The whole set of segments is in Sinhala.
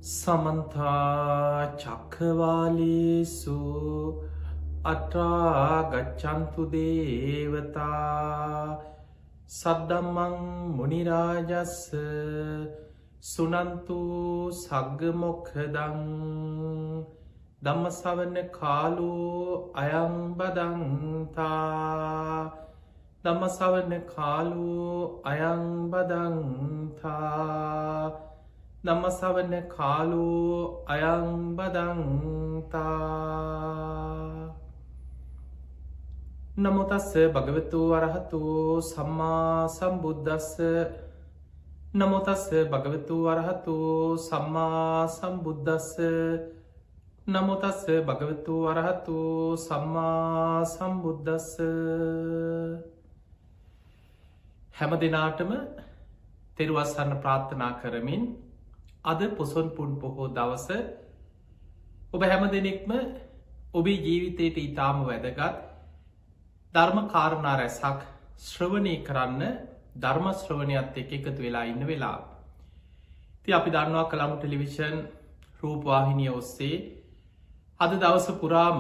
සමන්තා චක්කවාලේසු අත්‍රා ගච්ඡන්තු දේවතා සද්දම්මං මුනි රාජස්ස සුනන්තු සග්ග මොක්ඛදං ධම්මසවන කාලෝ අයං බදන්තා ධම්මසවන කාලෝ අයං බදන්තා ධම්මසවන කාලෝ අයං බදන්තා නමෝ තස්ස භගවතු වරහතු සම්මා සම්බුද්දස්ස නමෝ තස්ස භගවතු වරහතු සම්මා සම්බුද්දස්ස නමෝ තස්ස භගවතු වරහතු සම්මා සම්බුද්දස්ස හැම දිනාටම තෙරුවන් සරණ ප්‍රාර්ථනා කරමින් අද පොසොන් පුන් පොහෝ දවස ඔබ හැම දෙනෙක්ම ඔබේ ජීවිතයට ඉතාම වැදගත් ධර්ම කාරණා රැසක් ශ්‍රවණය කරන්න ධර්ම ශ්‍රවණයත් එක්ක එකතු වෙලා ඉන්න වෙලාව. ඉතින් අපි දන්නවා කලමු ටෙලිවිෂන් රූපවාහිනිය ඔස්සේ අද දවස පුරාම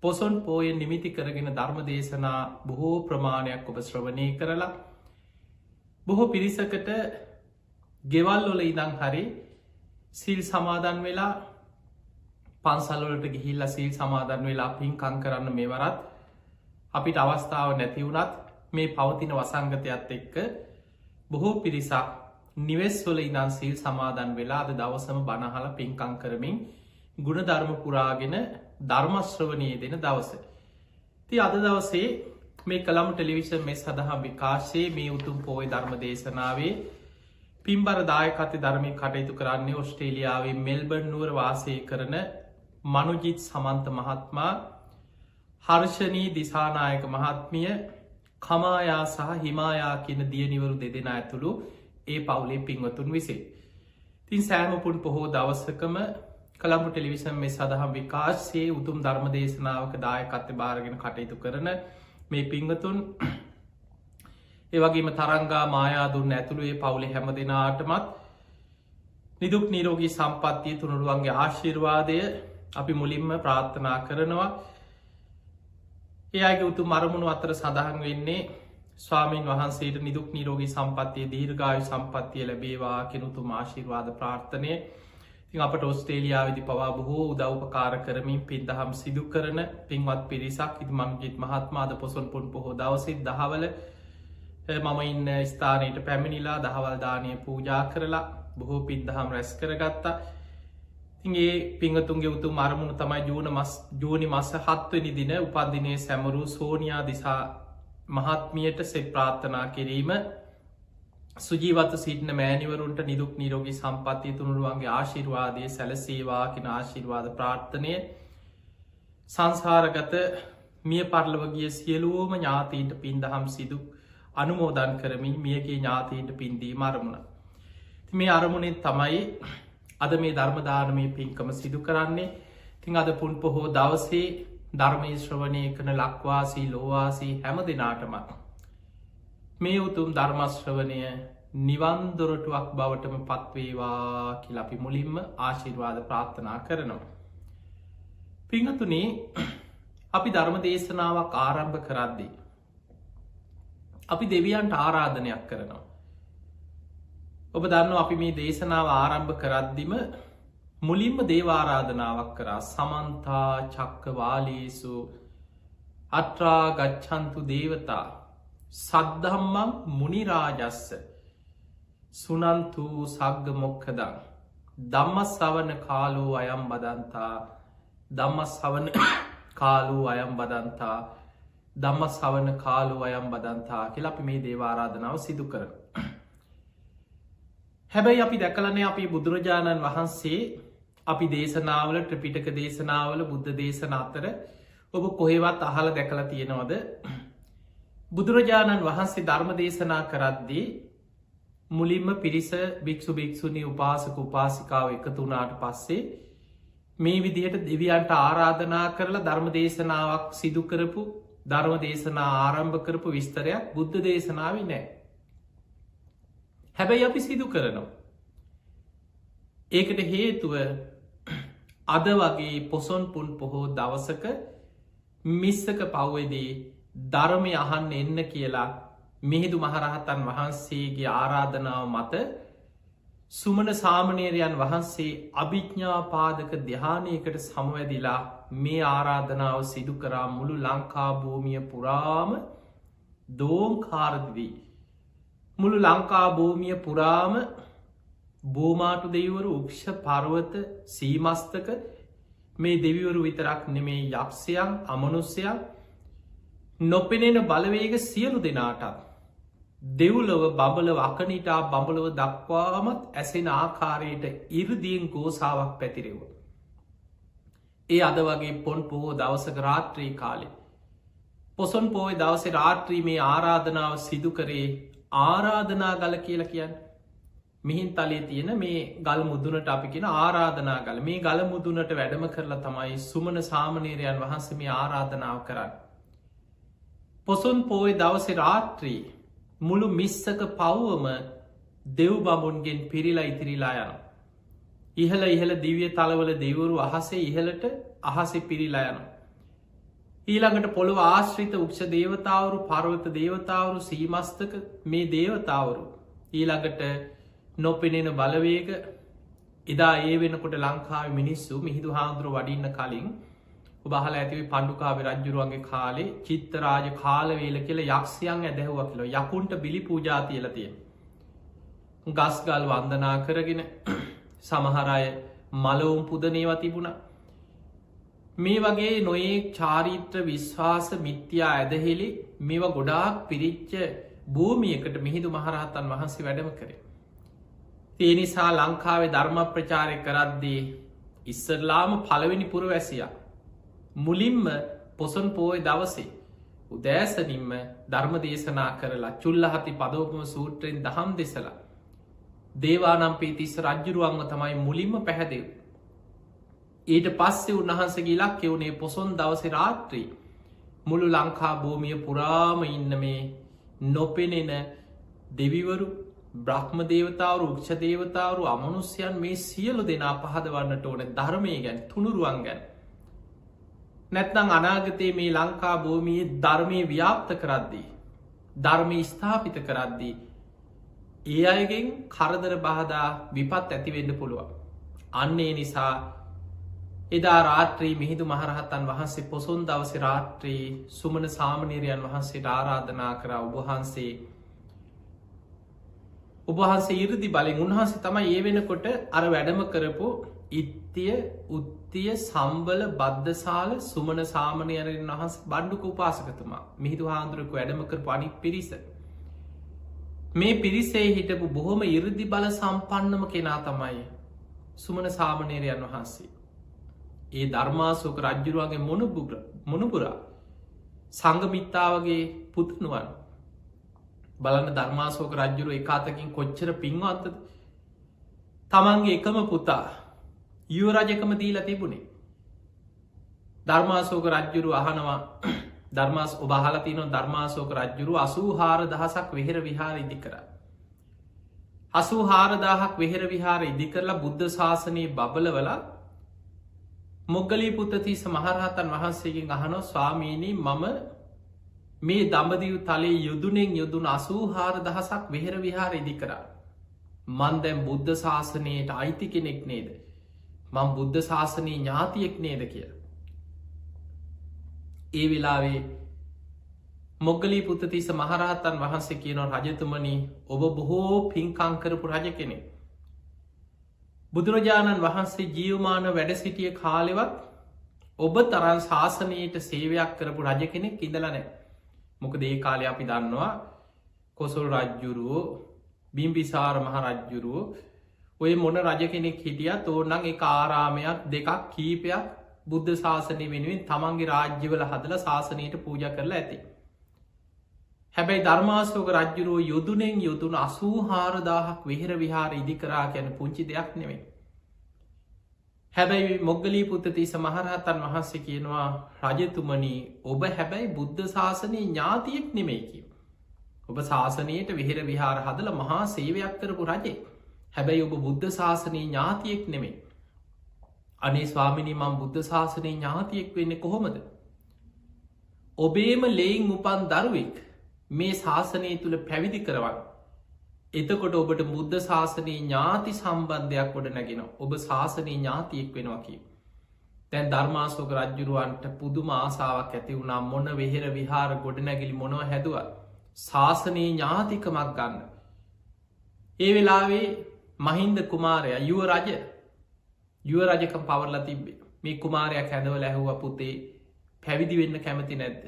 පොසොන් පෝය නිමිති කරගෙන ධර්ම දේශනා බොහෝ ප්‍රමාණයක් ඔබ ශ්‍රවණය කරලා බොහෝ පිරිසකට ගෙවල් වල ඉඳන් හරි සීල් සමාදන් වෙලා පන්සල් වලට ගිහිල්ලා සීල් සමාදන් වෙලා පින්කම් කරන්න මේවරත් අපිට අවස්ථාව නැති වුණත් මේ පවතින වසංගතයත් එක්ක බොහෝ පිරිසක් නිවෙස් වල ඉඳන් සීල් සමාදන් වෙලා අද දවසම බණ අහලා පින්කම් කරමින් ගුණ ධර්ම පුරාගෙන ධර්ම ශ්‍රවණයේ දෙන දවස. ඉතින් අද දවසේ මේ කලමු ටෙලිවිෂන් මේ සඳහා විකාශයේ මේ උතුම් පොහොය ධර්ම දේශනාවේ පින්බර දායකත්වයේ ධර්මයේ කටයුතු කරන්නේ ඕස්ට්‍රේලියාවේ මෙල්බර්න් නුවර වාසය කරන මනුජිත් සමන්ත මහත්මයා, හර්ෂණී දිසානායක මහත්මිය, කමායා සහ හිමායා කියන දියණිවරු දෙදෙනා ඇතුළු ඒ පවුලේ පින්වතුන් විසින්. ඉතින් සෑම පුන් පොහෝ දවසකම කලම්බු ටෙලිවිෂන් මේ සඳහා විකාශයේ උතුම් ධර්ම දේශනාවක දායකත්වය බාරගෙන කටයුතු කරන මේ පින්වතුන් ඒවගේම තරංගා මායා දුන්න ඇතුළු ඒ පවුලේ හැම දෙනාටමත් නිදුක් නිරෝගී සම්පන්නිය තුනුරුවන්ගේ ආශිර්වාදය අපි මුලින්ම ප්‍රාර්ථනා කරනවා. ඒ අයගේ උතුම් අරමුණු අතර සඳහන් වෙන්නේ ස්වාමීන් වහන්සේට නිදුක් නිරෝගී සම්පන්නිය දීර්ඝායු සම්පන්නිය ලැබේවා කියන උතුම් ආශිර්වාද ප්‍රාර්ථනය. ඉතින් අපට ඕස්ට්‍රේලියාවේදී පවා බොහෝ උදව් උපකාර කරමින් පින්දහම් සිදු කරන පින්වත් පිරිසක් ඉතින් මනුජිත් මහත්මයා අද පොසොන් පුන් පොහෝ දවසේ දහවල මම ඉන්න ස්ථානයට පැමිණිලා දහවල් දානය පූජා කරලා බොහෝ පින්දහම් රැස් කරගත්තා. ඉතින් ඒ පින්වතුන්ගේ උතුම් අරමුණ තමයි ජූනි මාස 7 වෙනි දින උපන්දිනයේ සැමරූ සෝනියා දිසා මහත්මියට සෙත් ප්‍රාර්ථනා කිරීම, සුජීවත්ව සිටින මෑණිවරුන්ට නිදුක් නිරෝගී සම්පන්නිය තුනුරුවන්ගේ ආශිර්වාදය සැලසේවා කියන ආශිර්වාද ප්‍රාර්ථනය, සංසාරගත මිය පරලොව ගිය සියලුම ඥාතීන්ට පින්දහම් සිදු අනුමෝදන් කරමින් මියගේ ඥාතීන්ට පින්දීම අරමුණ. මේ අරමුණෙන් තමයි අද මේ ධර්ම දානමය පින්කම සිදු කරන්නේ. ඉතින් අද පුන් පොහෝ දවසේ ධර්මයේ ශ්‍රවණය කරන ලක්වාසී ලෝවාසී හැම දිනාටම මේ උතුම් ධර්ම ශ්‍රවණය නිවන් දොරටුවක් බවටම පත්වේවා කියලා අපි මුලින්ම ආශිර්වාද ප්‍රාර්ථනා කරනවා. පින්වතුනි, අපි ධර්ම දේශනාවක් ආරම්භ කරද්දී අපි දෙවියන්ට ආරාධනයක් කරනවා. ඔබ දන්නවා අපි මේ දේශනාව ආරම්භ කරද්දිම මුලින්ම දේව ආරාධනාවක් කරා. සමන්තා චක්කවාලේසු අත්‍රා ගච්ඡන්තු දේවතා සද්ධම්මං මුනි රාජස්ස සුනන්තු සග්ග මොක්ඛදං ධම්මස්සවන කාලෝ අයං බදන්තා ධම්මස්සවන කාලෝ අයං බදන්තා ධම්මස්සවන කාලෝ අයං බදන්තා කියලා අපි මේ දේව ආරාධනාව සිදු කරනවා. හැබැයි අපි දැකලනේ අපි බුදුරජාණන් වහන්සේ අපි දේශනාවල ත්‍රිපිටක දේශනාවල බුද්ධ දේශන අතර ඔබ කොහෙවත් අහලා දැකලා තියෙනවද බුදුරජාණන් වහන්සේ ධර්ම දේශනා කරද්දී මුලින්ම පිරිස භික්ෂු භික්ෂුණී උපාසක උපාසිකාව එකතු වුණාට පස්සේ මේ විදිහට දෙවියන්ට ආරාධනා කරලා ධර්ම දේශනාවක් සිදු කරපු ධර්ම දේශනා ආරම්භ කරපු විස්තරයක් බුද්ධ දේශනාවේ නැහැ. හැබැයි අපි සිදු කරනවා. ඒකට හේතුව අද වගේ පොසොන් පුන් පොහෝ දවසක මිස්සක පව්වදී ධර්මය අහන්න එන්න කියලා මිහිදු මහරහතන් වහන්සේගේ ආරාධනාව මත සුමන සාමනේරයන් වහන්සේ අභිඥ්ඥාපාදක ධ්‍යානයකට සමවැදිලා මේ ආරාධනාව සිදු කරා මුළු ලංකා භූමිය පුරාම දෝංකාරදිදී. මුළු ලංකා භූමිය පුරාම බෝමාටු දෙවිවරු උක්ෂ පර්වත සීමස්තක මේ දෙවිවරු විතරක් නෙමේ යක්ෂයන් අමනුස්්‍යයන් නොපෙනෙන බලවේග සියලු දෙනාටත් දෙව්ලොව බඹලව අකනිටා බඹලව දක්වාමත් ඇසෙන ආකාරයට ඉරදියෙන් ගෝසාාවක් පැතිරෙව. ඒ අද වගේ පොන් පොහෝ දවසක රාත්‍රී කාලේ. පොසොන් පෝය දවස රාත්‍රී මේ ආරාධනාව සිදු කරේ ආරාධනා ගල කියල කියන්න. මිහින් තලේ තියෙන මේ ගල් මුදුනට අපි කියෙන ආරාධනා ගල මේ ගල මුදුනට වැඩම කරලා තමයි සුමන සාමනේරයන් වහන්ස මේ ආරාධනාව කරන්න. පොසොන් පෝය දවස රාත්‍රී මුළු මිස්සක පව්වම දෙව් බමුන්ගෙන් පිරිලා ඉතිරිලා යන. ඉහල ඉහල දිවිය තලවල දෙවරු අහසේ ඉහලට අහසෙ පිරිලා යන. ඊළඟට පොළොව ආශ්‍රිත උක්ෂ දේවතාවරු පර්වත දේවතාවරු සීමස්තක මේ දේවතාවරු. ඊළඟට නොපෙනෙන බලවේග එදා ඒ වෙනකොට ලංකාව මිනිස්සු මිහිදු හාමුදුරුව වඩින්න කලින් ඔබහල ඇතිව පණ්ඩුකාව රජ්ජුරුවන්ගේ කාලේ චිත්තරාජ කාලවේල කියල යක්ෂයන් ඇදැහුව කියල යකුන්ට බිලි පූජාතියලතිය. ගස්ගල් වන්දනා කරගෙන සමහරය මලවුම් පුදනේව තිබුණ. මේ වගේ නොඒ චාරීත්‍ර විශ්වාස මිත්‍යා ඇදහෙලි මේවා ගොඩාක් පිරිච්ච භූමියකට මිහිදු මහරහතන් වහන්සේ වැඩම කරේ. ඒ නිසා ලංකාවේ ධර්ම ප්‍රචාරය කරද්දී ඉස්සරලාම පළවෙනි පුරවැසියා. මුලින්ම පොසොන් පෝය දවසේ උදෑසනින්ම ධර්ම දේශනා කරලා චුල්ලහති පදෝපම සූත්‍රයෙන් දහම් දෙසලා දේවානම්පේ තිස්ස රජ්ජුරුවන්ව තමයි මුලින්ම පැහැදෙව. ඊට පස්සේ උන්වහන්සගේ ඉලක්කෙ වුණේ පොසොන් දවස රාත්‍රී මුළු ලංකා භූමිය පුරාම ඉන්න මේ නොපෙනෙන දෙවිවරු බ්‍රහ්ම දේවතාවරු උක්ෂ දේවතාවරු අමනුස්්‍යයන් මේ සියලු දෙනා පහදවන්නට ඕන ධර්මය ගැන් තුනුරුවන් ගැන්. නැත්නං අනාගතයේ මේ ලංකා භූමියේ ධර්මය ව්‍යාප්ත කරද්දී. ධර්මය ස්ථාපිත කරද්දී. ඒ අයගෙන් කරදර බාධා විපත් ඇතිවෙන්න පුළුවන්. අන්නේ නිසා එදා රාත්‍රී මිහිදු මහරහතන් වහන්සේ පොසොන් දවස රාත්‍රී සුමන සාමනීරයන් වහන්සේට ආරාධනා කර ඔබහන්සේ ඉරදි බලින් උන්හන්සේ තමයි ඒ වෙනකොට අර වැඩම කරපු ඉත්තිය උත්තිය සම්බල බද්ධසාල සුමන සාමනයරෙන් වහස් බණ්ඩුක උපාසකතුමා මිහිදු හාන්දුරක වැඩමකරපු අනික් පිරිස. මේ පිරිසේ හිටපු බොහොම ඉරදි බල සම්පන්නම කෙනා තමයි සුමන සාමනේරයන් වහන්සේ. ඒ ධර්මාසෝක රජ්ජුරුවන්ගේ මොනුපුරා සංගමිත්තාවගේ පුතනුවන් බලන්න ධර්මාසෝක රජ්ජුරුව එකාතකින් කොච්චර පින්වත්තද තමන්ගේ එකම පුතා යුව රජකම දීලා තිබුණේ. ධර්මාසෝක රජ්ජුරු අහනවා ධර්මාස් ඔබහලතිනො ධර්මාසෝක රජ්ජුරු 84,000ක් වෙහෙර විහාර ඉදි කර. 84,000ක් වෙහෙර විහාර ඉදි කරලා බුද්ධ ශාසනයේ බබලවලා මොග්ගලී පුත්තතිස්ස මහරහතන් වහන්සේගෙන් අහනෝ ස්වාමීනී මම මේ දඹදිව් තලේ යුදුනෙන් යුදුන 84,000ක් වෙහෙර විහාර ඉදි කරා. මන් දැම් බුද්ධ ශාසනයට අයිති කෙනෙක් නේද. මං බුද්ධ ශාසනී ඥාතියෙක් නේද කිය. ඒ වෙලාවේ මොග්ගලී පුත්තතිස්ස මහරහතන් වහන්සේ කියනො රජතුමනි ඔබ බොහෝ පින්කංකරපු රජ කෙනෙ. බුදුරජාණන් වහන්සේ ජීවමාන වැඩ සිටිය කාලෙවත් ඔබ තරන් ශාසනයට සේවයක් කරපු රජ කෙනෙක් ඉඳලනෑ. මොකද ඒ කාලය අපි දන්නවා කොසල් රජ්ජුරුවෝ බිම්බිසාර මහ රජ්ජුරුවෝ ඔය මොන රජ කෙනෙක් හිටිය තෝරනං එක ආරාමයක් දෙකක් කීපයක් බුද්ධ ශාසනය වෙනුවෙන් තමන්ගේ රාජ්‍යවල හදල ශාසනයට පූජ කරලා ඇති. හැබැයි ධර්මාසෝක රජ්ජුරුව යොදුනෙන් යොදුන 84,000ක් වෙහෙර විහාර ඉදිකරා ගැන පුංචි දෙයක් නෙවෙයි. හැබැයි මොග්ගලී පුත්තතිස්ස මහරහතන් වහන්සේ කියනවා රජතුමනී ඔබ හැබැයි බුද්ධ ශාසනය ඥාතියෙක් නෙමේ කිය. ඔබ ශාසනයට වෙහෙර විහාර හදල මහා සේවයක් කරපු රජේ. හැබැයි ඔබ බුද්ධ ශාසනයේ ඥාතියෙක් නෙමේ. අනේ ස්වාමිනී මං බුද්ධ ශාසනයේ ඥාතියෙක් වෙන්නේ කොහොමද? ඔබේම ලෙයින් උපන් දරුවෙක් මේ ශාසනය තුළ පැවිදි කරවන්න. එතකොට ඔබට බුද්ධ ශාසනයේ ඥාති සම්බන්ධයක් ගොඩ නැගෙන ඔබ ශාසනයේ ඥාතියෙක් වෙනවා කිය. තැන් ධර්මාශෝක රජ්ජුරුවන්ට පුදුම ආසාාවක් ඇති වුණා මොන වෙහෙර විහාර ගොඩ නැගිලි මොනව හැදුව ශාසනයේ ඥාතිකමක් ගන්න. ඒ වෙලාවේ මහින්ද කුමාරය යුව රජකම් පවරලා තිබ්බේ මේ කුමාරයක් හැදව ලැහුව පුතේ පැවිදි වෙන්න කැමති නැද්ද.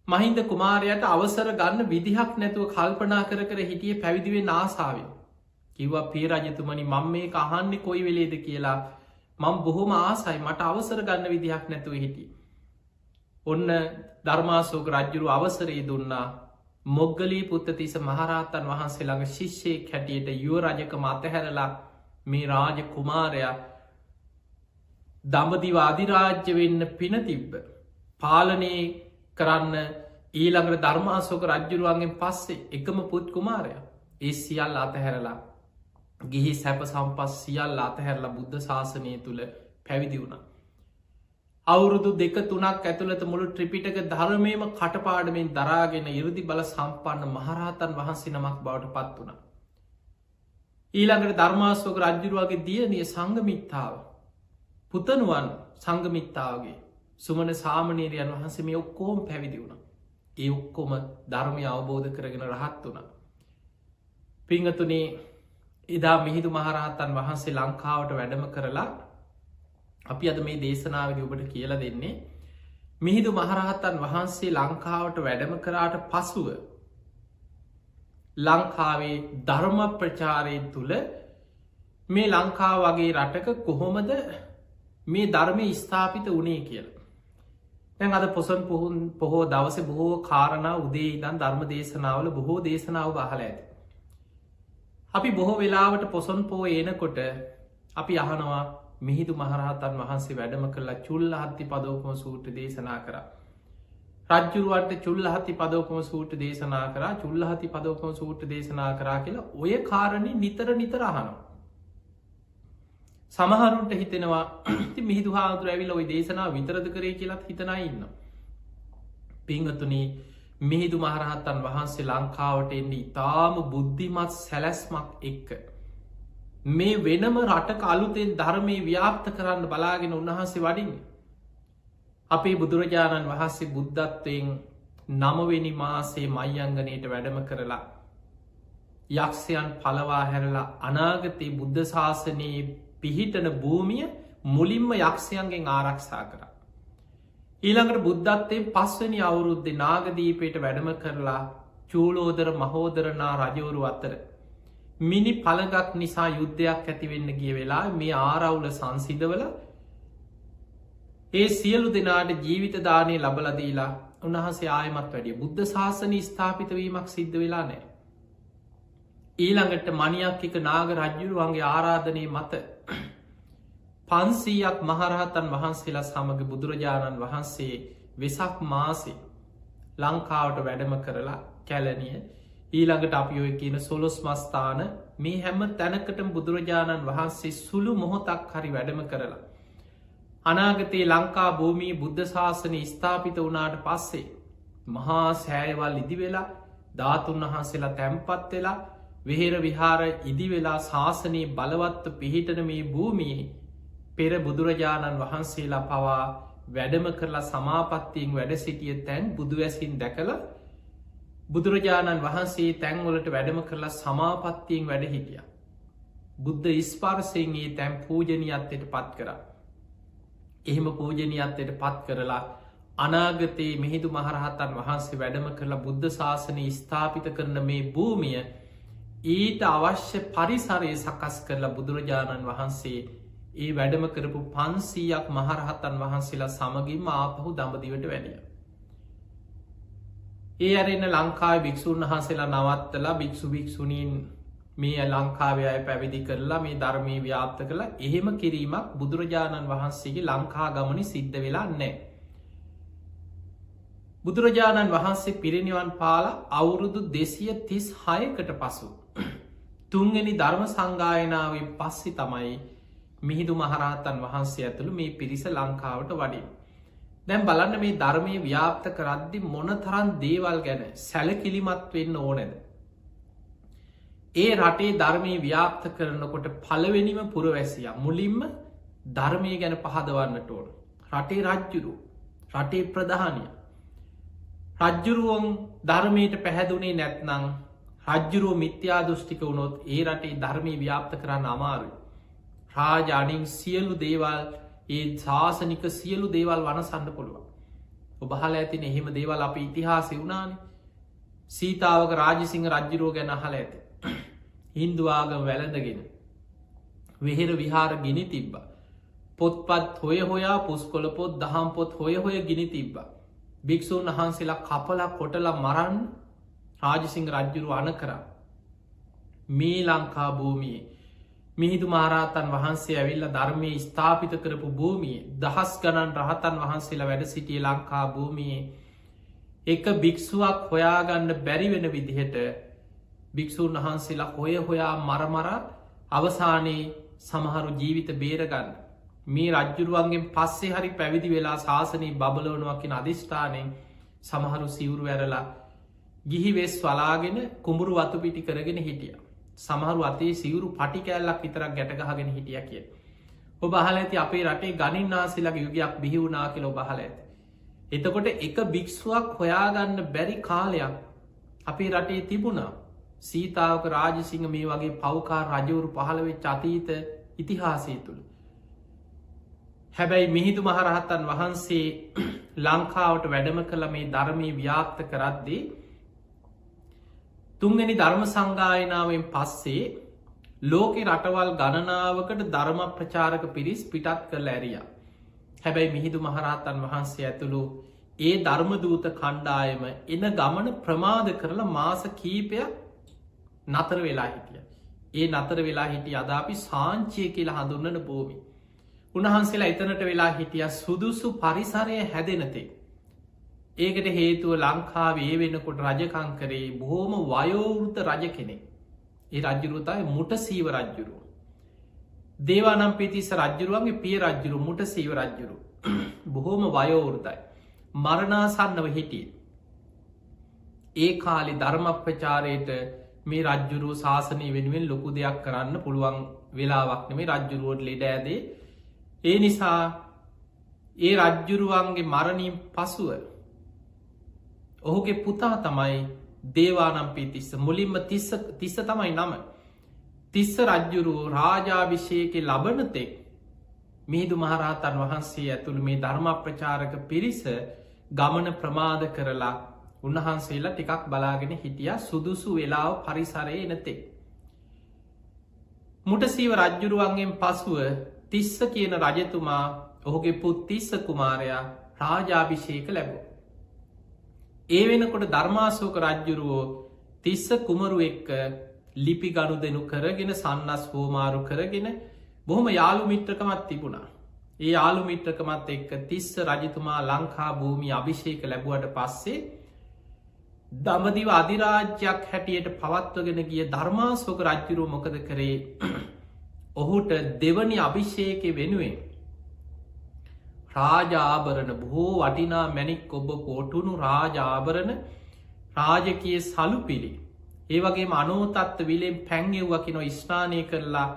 මහින්ද කුමාරයට අවසර ගන්න විදිහක් නැතුව කල්පනා කර හිටිය පැවිදිවේ නාසාාවෙන්. කිව්වා පිය රජතුමනි මං මේ අහන්නේ කොයි වෙලේද කියලා මං බොහොම ආසයි මට අවසර ගන්න විදිහක් නැතුව හිටිය. ඔන්න ධර්මාශෝක රජ්ජුරු අවසරයේ දුන්නා මොග්ගලී පුත්තතිස මහරහතන් වහන්සේ ළඟ ශිෂ්‍යයෙක් හැටියට යුව රජක මතහැරලා මේ රාජ කුමාරයා දඹදිව අධිරාජ්‍ය වෙන්න පින තිබ්බ. පාලනය කරන්න ඊළඟට ධර්මාශෝක රජ්ජුරුවන්ගෙන් පස්සේ එකම පුත් කුමාරය ඒ සියල් අතහැරලා ගිහි සැප සම්පස් සියල් අතහැරලා බුද්ධ ශාසනය තුළ පැවිදි වුණ. අවුරුදු 2-3 ඇතුළත මුළු ත්‍රිපිටක ධර්මයම කටපාඩමෙන් දරාගෙන ඉරදි බල සම්පන්න මහරහතන් වහන්සේ නමක් බවට පත් වුණ. ඊළඟට ධර්මාශෝක රජ්ජුරුවගේ දියණිය සංඝමිත්තාව පුතනුවන් සංඝමිත්තාවගේ සුමන සාමනීරයන් වහන්සේ මේ ඔක්කෝම පැවිදි වුණ. ඒ ඔක්කොම ධර්මය අවබෝධ කරගෙන රහත් වුණ. පිංහතුනේ එදා මිහිදු මහරහතන් වහන්සේ ලංකාවට වැඩම කරලා අපි අද මේ දේශනාවද ඔබට කියලා දෙන්නේ මිහිදු මහරහතන් වහන්සේ ලංකාවට වැඩම කරාට පසුව ලංකාවේ ධර්ම ප්‍රචාරය තුළ මේ ලංකා වගේ රටක කොහොමද මේ ධර්මය ස්ථාපිත වනේ කියලා. තැන් අද පොසන් පොහෝ දවස බොහෝ කාරණා උදේ ඉදන් ධර්ම දේශනාවල බොහෝ දේශනාව බහල ඇති. අපි බොහෝ වෙලාවට පොසොන් පෝ ඒනකොට අපි අහනවා මිහිදු මහරහතන් වහන්සේ වැඩම කරලා චුල්ල හත්ති පදෝපම සූට්‍ර දේශනා කර. රජ්ජුරුවන්ට චුල්ල හති පදෝපම සූට්‍ර දේශනා කර චුල්ල හති පදෝපම සූට්‍ර දේශනා කරා කියලා ඔය කාරණය නිතර අහනවා. සමහරුන්ට හිතෙනවා මිහිදු හාදුර ඇවිල ඔයි දේශනා විතරද කරේ කියලත් හිතනා ඉන්න. පිංහතුනී මිහිදු මහරහත්තන් වහන්සේ ලංකාවට එන්නේ ඉතාම බුද්ධිමත් සැලැස්මක් එක්ක. මේ වෙනම රටක අලුතෙන් ධර්මය ව්‍යාප්ත කරන්න බලාගෙන උන්වහන්සේ වඩින්. අපේ බුදුරජාණන් වහන්සේ බුද්ධත්වයෙන් 9 වෙනි මාසේ මයංගනයට වැඩම කරලා යක්ෂයන් පලවා හැරලා අනාගතයේ බුද්ධ ශාසනයේ පිහිටන භූමිය මුලින්ම යක්ෂයන්ගෙන් ආරක්ෂා කර. ඊළඟට බුද්ධත්වයෙන් 5 වෙනි අවුරුද්දේ නාගදීපයට වැඩම කරලා චූලෝදර මහෝදරනා රජවරු අතර මිනි පළගක් නිසා යුද්ධයක් ඇතිවෙන්න ගිය වෙලා මේ ආරවුල සංසිදවල ඒ සියලු දෙනාට ජීවිත දානය ලබලදීලා උන්වහන්සේ ආයමත් වැඩිය බුද්ධ ශාසන ස්ථාපිතවීමක් සිද්ධ වෙලා නෑ. ඊළඟට මනියක් එක නාග රජ්ජුරුවන්ගේ ආරාධනය මත 500ක් මහරහතන් වහන්සේලා සමඟ බුදුරජාණන් වහන්සේ වෙසක් මාසේ ලංකාවට වැඩම කරලා කැලනිය ඊළඟට අපි ඔය කියන සොලොස් මස්ථාන මේ හැම තැනකටම බුදුරජාණන් වහන්සේ සුළු මොහොතක් හරි වැඩම කරලා. අනාගතයේ ලංකා භූමී බුද්ධ ශාසනය ස්ථාපිත වනාට පස්සේ මහා සෑයවල් ඉදි වෙලා ධාතුන් වහන්සේලා තැම්පත් වෙලා වෙහෙර විහාර ඉදි වෙලා ශාසනයේ බලවත්ව පිහිටන මේ භූමියේ පෙර බුදුරජාණන් වහන්සේලා පවා වැඩම කරලා සමාපත්තියෙන් වැඩ සිටිය තැන් බුදුවැසින් දැකළ බුදුරජාණන් වහන්සේ තැන්වලට වැඩම කරලා සමාපත්තියෙන් වැඩ හිටිය. බුද්ධ ස්පාර්සයන්ගේ තැන් පූජනීයත්වයට පත් කර. එහෙම පූජනීයත්වයට පත් කරලා අනාගතයේ මිහිදු මහරහතන් වහන්සේ වැඩම කරලා බුද්ධ ශාසනය ස්ථාපිත කරන මේ භූමිය ඊට අවශ්‍ය පරිසරය සකස් කරලා බුදුරජාණන් වහන්සේ ඒ වැඩම කරපු 500ක් මහරහතන් වහන්සේලා සමගින්ම ආපහු දඹදිවට වැඩිය. ඒ අරන්න ලංකාව භික්‍ෂූන් වහන්සේලා නවත්තලා භික්‍ෂු භික්‍ෂුණීන් මේ ලංකාවය පැවිදි කරලා මේ ධර්මය ව්‍යාප්ත කළ එහෙම කිරීමක් බුදුරජාණන් වහන්සේගේ ලංකා ගමනි සිද්ධ වෙලා නෑ. බුදුරජාණන් වහන්සේ පිරිනිවන් පාල අවුරුදු 236කට පසු තුන්ගනි ධර්ම සංගායනාවෙන් පස්සෙ තමයි මිහිදු මහරහතන් වහන්සේ ඇතුළු මේ පිරිස ලංකාවට වඩින්. දැන් බලන්න මේ ධර්මය ව්‍යාප්ත කරද්දි මොන තරන් දේවල් ගැන සැලකිලිමත් වෙන්න ඕනැද. ඒ රටේ ධර්මය ව්‍යාප්ත කරනකොට පළවෙනිම පුරවැසිය මුලින්ම ධර්මය ගැන පහදවන්නට ඕන. රටේ රජ්ජුරු රටේ ප්‍රධානය රජ්ජුරුවන් ධර්මයට පැහැදුනේ නැත්නං රජ්ජුරුව මිත්‍යා දෘෂ්ටික වුණොත් ඒ රටේ ධර්මය ව්‍යාප්ත කරන්න අමාරුයි. රාජානින් සියලු දේවල් ඒ ශාසනික සියලු දේවල් වනසන්න පුළුවන්. ඔබහල ඇතින එහෙම දේවල් අප ඉතිහාසය වුණාන සීතාවක රාජසිංහ රජ්ජුරෝ ගැන හල ඇති. හින්දුවාගම වැළඳගෙන වෙහෙර විහාර ගිනි තිබ්බ. පොත්පත් හොය හොයා පුස්කොල පොත් දහම් පොත් හොය හොය ගිනි තිබ්බ. භික්‍ෂූන් වහන්සේලා කපලා කොටලා මරන්න රාජසිංහ රජ්ජුරු අන කරා. මේ ලංකා භූමියේ මිහිදු මහරහතන් වහන්සේ ඇවිල්ල ධර්මය ස්ථාපිත කරපු භූමිය දහස් ගණන් රහතන් වහන්සේලා වැඩ සිටිය ලංකා භූමියේ එක භික්‍ෂුවක් හොයාගන්න බැරිවෙන විදිහට භික්‍ෂූන් වහන්සේලා හොය හොයා මරමර අවසානයේ සමහරු ජීවිත බේරගන්න මේ රජ්ජුරුවන්ගෙන් පස්සේ හරි පැවිදි වෙලා ශාසනී බබලවනුවකින අධිෂ්ඨානයෙන් සමහරු සිවුරු ඇරලා ගිහිවෙස් වලාගෙන කුඹුරු වතු පිටි කරගෙන හිටිය. සමහරු අතේ සිවුරු පටි කෑල්ලක් විතරක් ගැටගහගෙන හිටිය කිය. ඔබ අහල ඇති අපේ රටේ ගනින් නාසිලගේ යුගයක් බිහිවුනා කියල ඔබහල ඇති. එතකොට එක භික්ෂුවක් හොයාගන්න බැරි කාලයක් අපේ රටේ තිබුණා. සීතාවක රාජසිංහ මේ වගේ පවකාර රජවරු පහළවෙච් අතීත ඉතිහාසය තුළ. හැබැයි මිහිදු මහරහතන් වහන්සේ ලංකාවට වැඩම කළ මේ ධර්මය ව්‍යාප්ත කරද්දී තුන්ගනි ධර්ම සංගායනාවෙන් පස්සේ ලෝකෙ රටවල් ගණනාවකට ධර්ම ප්‍රචාරක පිරිස් පිටත් කරල ඇරිය. හැබැයි මිහිදු මහරහතන් වහන්සේ ඇතුළු ඒ ධර්මදූත කණ්ඩායම එන ගමන ප්‍රමාද කරලා මාස කීපයක් නතර වෙලා හිටිය. ඒ නතර වෙලා හිටිය අදාපි සාංචිය කියලා හඳුන්නන භූමි. උන්වහන්සේලා එතනට වෙලා හිටිය සුදුසු පරිසරය හැදෙනතේ. ඒකට හේතුව ලංකාවේ වෙනකොට රජකං කරේ බොහෝම වයෝවෘත රජ කෙනෙක්. ඒ රජ්ජුරුතයි මුට සීව රජ්ජුරුව. දේවානම් පිතිස රජ්ජුරුවන්ගේ පිය රජ්ජුරු මුට සීව රජ්ජුරු. බොහෝම වයෝවෘතයි. මරණාසන්නව හිටිය. ඒ කාලි ධර්මප්‍රචාරයට මේ රජ්ජුරුව ශාසනය වෙනුවෙන් ලොකු දෙයක් කරන්න පුළුවන් වෙලාවක්න මේ රජ්ජුරුවට ලෙඩ ඇදේ. ඒ නිසා ඒ රජ්ජුරුවන්ගේ මරණින් පසුව ඔහුගේ පුතා තමයි දේවානම් පිතිස්ස මුලින්ම තිස්ස තමයි නම. තිස්ස රජ්ජුරුව රාජාභිෂයක ලබනතෙක් මිහිදු මහරහතන් වහන්සේ ඇතුළු මේ ධර්මප්‍රචාරක පිරිස ගමන ප්‍රමාද කරලා උන්වහන්සේලා ටිකක් බලාගෙන හිටිය සුදුසු වෙලාව පරිසරය එනතෙක්. මුටසීව රජ්ජුරුවන්ගෙන් පසුව තිස්ස කියන රජතුමා ඔහුගේ පුත් තිස්ස කුමාරයා රාජාභිෂයක ලැබූ. ඒ වෙනකොට ධර්මාසෝක රජ්ජුරුවෝ තිස්ස කුමරු එක්ක ලිපි ගණු දෙනු කරගෙන සන්නස් හෝමාරු කරගෙන බොහොම යාළු මිත්‍රකමත් තිබුණා. ඒ යාළු මිත්‍රකමත් එක්ක තිස්ස රජතුමා ලංකා භූමි අභිෂේක ලැබුවට පස්සේ දමදිව අධිරාජ්‍යයක් හැටියට පවත්වගෙන ගිය ධර්මාසෝක රජ්ජුරුව මොකද කරේ ඔහුට දෙවනි අභිෂේක වෙනුවෙන් රාජාභරණ බොහෝ වටිනා මැනික් ඔබ පෝටුණු රාජාභරණ රාජකයේ සලු පිළි ඒ වගේ අනෝතත්ත විලෙන් පැංගෙව්වකිනො ස්නානය කරලා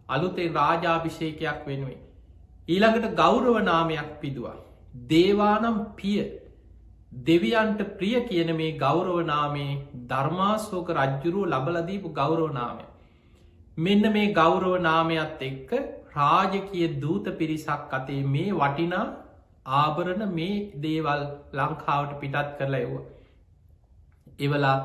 අලුතේ රාජාභිෂේකයක් වෙනුවේ. ඊළඟට ගෞරව නාමයක් පිදුවා. දේවානම් පිය දෙවියන්ට ප්‍රිය කියන මේ ගෞරවනාමේ ධර්මාසෝක රජ්ජුරුව ලබලදීපු ගෞරවනාමය. මෙන්න මේ ගෞරවනාමයත් එක්ක රාජකිය දූත පිරිසක් අතේ මේ වටිනා ආභරණ මේ දේවල් ලංකාවට පිටත් කරලා එව්වා. එවලා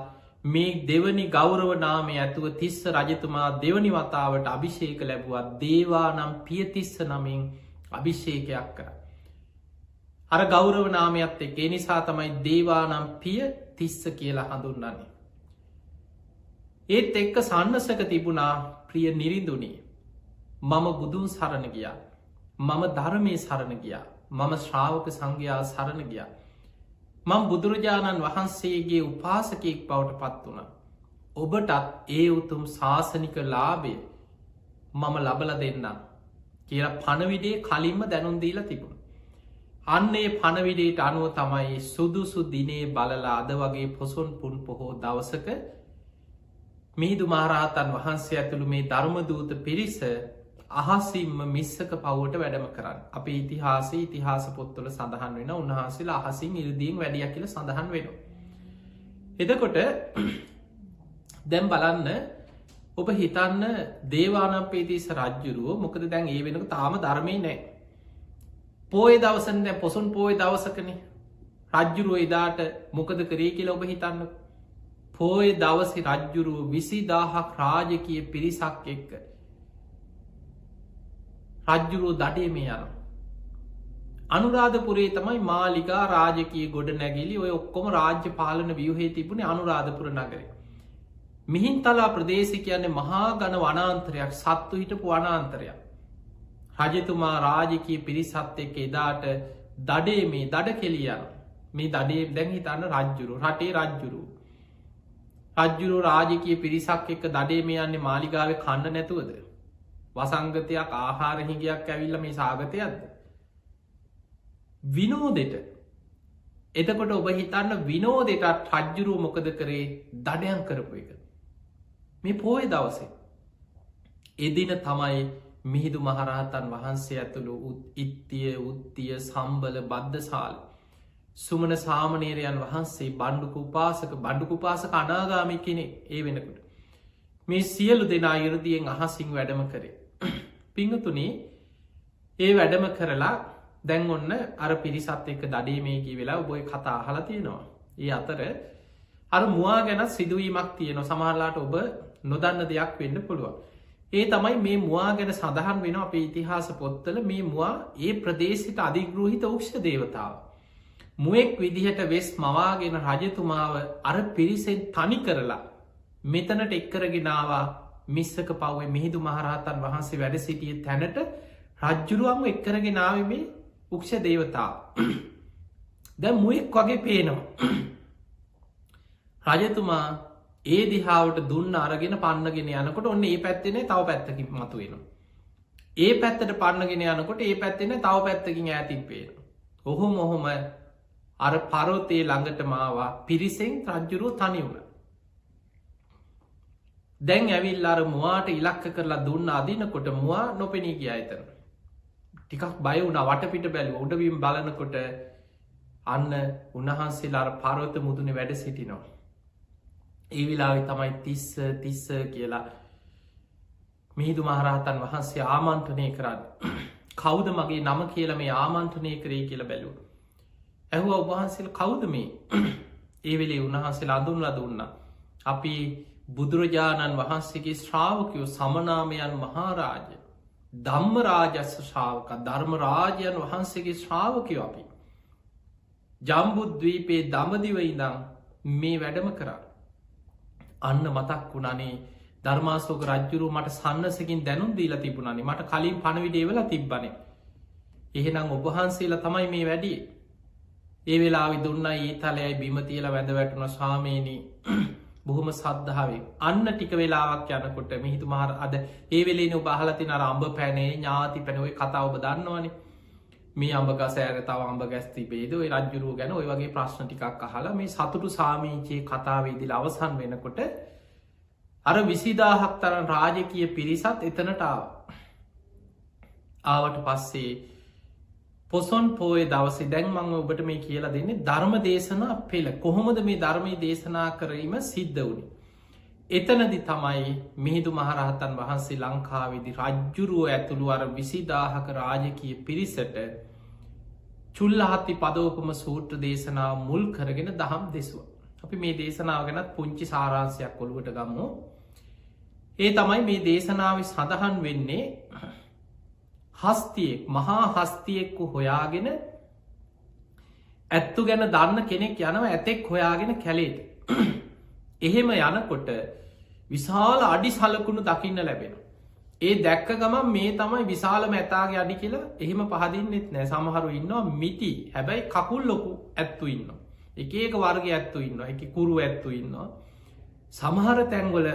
මේ දෙවනි ගෞරවනාමය ඇතුව තිස්ස රජතුමා දෙවනි වතාවට අභිෂේක ලැබුවත් දේවා නම් පියතිස්ස නමින් අභිෂේකයක් කර. අර ගෞරවනාමයත් එක් ඒ නිසා තමයි දේවානම් පිය තිස්ස කියලා හඳුන්නන්නේ. ඒත් එක්ක සන්නසක තිබුණා ප්‍රිය නිරිඳුනී මම බුදුන් සරණ ගියා මම ධර්මය සරණ ගියා මම ශ්‍රාවක සංඝයා සරණ ගියා මං බුදුරජාණන් වහන්සේගේ උපාසකයෙක් බවට පත් වුණ ඔබටත් ඒ උතුම් ශාසනික ලාභය මම ලබල දෙන්නම් කියලා පණවිඩේ කලින්ම දැනුම් දීලා තිබුණ. අන්නේ පණවිඩේට අනුව තමයි සුදුසු දිනේ බලලා අද වගේ පොසොන් පුන් පොහෝ දවසක මිහිදු මහරහතන් වහන්සේ ඇතුළු මේ ධර්මදූත පිරිස අහසිම්ම මිස්සක පව්වට වැඩම කරන්න. අප ඉතිහාසේ ඉතිහාස පොත්වල සඳහන් වෙන උන්වහන්සේලා අහසින් ඉරදීන් වැඩිය කියල සඳහන් වෙනවා. එදකොට දැම් බලන්න ඔබ හිතන්න දේවානම්පේතිස රජ්ජුරුව මොකද දැන් ඒ වෙනක තාම ධර්මය නෑ. පෝය දවසන දැ පොසුන් පෝය දවසකන රජ්ජුරුව එදාට මොකද කරේ කියලා ඔබ හිතන්න. පෝය දවසි රජ්ජුරුව 20000ක් රාජකය පිරිසක් එක්ක රජ්ජුරුව දඩේ මේ යන. අනුරාධපුරේ තමයි මාලිකා රාජකී ගොඩ නැගිලි ඔය ඔක්කොම රාජ්‍ය පාලන ව්‍යහේ තිබුණේ අනුරාධපුර නගරේ. මිහින්තලා ප්‍රදේශි කියන්නේ මහා ගණ වනාන්තරයක් සත්තු හිටපු වනාන්තරයක්. රජතුමා රාජකී පිරිසත් එක්ක එදාට දඩේ මේ දඩ කෙලියන මේ දඩේ දැන් හිතන්න රජ්ජුරු රටේ රජ්ජුරු. රජ්ජුරු රාජකය පිරිසක් එක්ක දඩේ මේ යන්නේ මාලිගාව කණ්ඩ නැතුවද. වසංගතයක් ආහාරහිගයක් ඇවිල්ල මේ සාගතයක්ද. විනෝදෙට එතකොට ඔබ හිතන්න විනෝදෙටත් රජ්ජුරුව මොකද කරේ දඩයන් කරපු එක. මේ පෝය දවසේ. එදින තමයි මිහිදු මහරහතන් වහන්සේ ඇතුළු ඉත්තිය උත්තිය සම්බල බද්ධසාල්. සුමන සාමනේරයන් වහන්සේ බණ්ඩුක උපාසක බණ්ඩුක උපාසක අනාගාමි කෙනෙ ඒ වෙනකට. මේ සියලු දෙනා ඉරදියෙන් අහසිං වැඩම කරේ. පිංහතුනේ ඒ වැඩම කරලා දැන් ඔන්න අර පිරිසත් එක්ක දඩේ මේකී වෙලා ඔබොයි කතා අහලා තියෙනවා. ඒ අතර අර මුවා ගැන සිදුවීමක් තියෙන සමහරලාට ඔබ නොදන්න දෙයක් වෙන්න පුළුවන්. ඒ තමයි මේ මුවා ගැන සඳහන් වෙන අපේ ඉතිහාස පොත්තල මේ මුවා ඒ ප්‍රදේශයට අධිග්‍රහිත උක්ෂ දේවතාව. මුවෙක් විදිහට වෙස් මවාගෙන රජතුමාව අර පිරිසෙන් තනි කරලා මෙතනට එක්කරගෙනවා මිස්සක පව්වේ මිහිදු මහරහතන් වහන්සේ වැඩ සිටිය තැනට රජ්ජුරුවම එක්කරගෙනාව මේ උක්ෂ දේවතාව. දැ මුවෙක් වගේ පේනවා. රජතුමා ඒ දිහාාවට දුන්න අරගෙන පන්නගෙන යනකොට ඔන්න ඒ පැත්තෙනේ තව පැත්තකින් මතු වෙනවා. ඒ පැත්තට පන්නගෙන යනකොට ඒ පැත්තෙන තව පැත්තකින් ඇතින් පේන. ඔහොම ඔහොම අර පරෝතේ ළඟට මාවා පිරිසෙන් රජ්ජුරුව තනි වුණ. දැන් ඇවිල් අර මවාට ඉලක්ක කරලා දුන්න අදිනකොට මවා නොපෙනී ගිය අයතන. ටිකක් බය වුණ වටපිට බැලු උඩවීම් බලනකොට අන්න උන්වහන්සේලාර පරෝත මුදුන වැඩ සිටිනවා. ඒ විලාවි තමයි තිස්ස කියලා මිහිදු මහරහතන් වහන්සේ ආමන්ත්‍රණය කරන්න. කෞද මගේ නම කියල මේ ආමන්ත්‍රණය කරේ කියල බැලූ. ඇහුව ඔබහන්සේල කෞද මේ ඒ වෙලේ උන්වහන්සේ අඳුන්ලා දුන්න. අපි බුදුරජාණන් වහන්සේගේ ශ්‍රාවකයෝ සමනාමයන් මහාරාජ ධම්ම රාජස්ස ශ්‍රාවක ධර්මරාජයන් වහන්සේගේ ශ්‍රාවකයෝ අපි ජම්බුද්වීපේ දමදිව ඉදං මේ වැඩම කරා. අන්න මතක් වුණනේ ධර්මාසෝක රජ්ජුරු මට සන්නසකින් දැනුම් දීලා තිබුණනේ මට කලින් පණවිඩේවල තිබ්බනේ. එහෙනම් ඔබහන්සේලා තමයි මේ වැඩිය. ඒ වෙලා දුන්න ඒ තලයයි බිමතියල වැඳ වැටුණ ශාමේනී බොහොම සද්ධාවේ අන්න ටික වෙලාවක් යනකොට මිහිතු මහර අද ඒ වෙලේන බහලතින අම්ඹ පැනේ ඥාති පැනොයි කතා ඔබ දන්නවනේ මේ අම්ඹගසෑර තව අම්ඹ ගැස්ති බේද ඔය රජ්ජුරුව ගැන ඔය වගේ ප්‍රශ්න ටිකක් අහලා මේ සතුටු සාමීචයේ කතාවේදිල අවසන් වෙනකොට අර 20000ක් තරන් රාජකීය පිරිසත් එතනට ආවට පස්සේ පොසොන් පෝය දවසේ දැන් මං ඔබට මේ කියලා දෙන්නේ ධර්ම දේශනා පෙළ කොහොමද මේ ධර්මය දේශනා කරීම සිද්ධ වුණි. එතනදි තමයි මිහිදු මහරහතන් වහන්සේ ලංකාවිදි රජ්ජුරුව ඇතුළු අර 20000ක රාජකීය පිරිසට චුල්ලහත්ති පදෝපම සූත්‍ර දේශනාව මුල් කරගෙන දහම් දෙසුව. අපි මේ දේශනාව ගැනත් පුංචි සාරාංශයක් කොළුවට ගම්මු. ඒ තමයි මේ දේශනාව සඳහන් වෙන්නේ හස්තියෙක් මහා හස්තියෙක්කු හොයාගෙන ඇත්තු ගැන දන්න කෙනෙක් යනව ඇතෙක් හොයාගෙන කැලේට. එහෙම යනකොට විශාල අඩි සලකුණු දකින්න ලැබෙන. ඒ දැක්ක ගමන් මේ තමයි විශාල මැතාගේ අඩි කියලා එහෙම පහදින්නෙත් නෑ සමහරු ඉන්නවා මිටි හැබැයි කකුල් ලොකු ඇත්තු ඉන්න. එක වර්ග ඇත්තු ඉන්න එක කුරු ඇත්තු ඉන්නවා. සමහර තැන්වල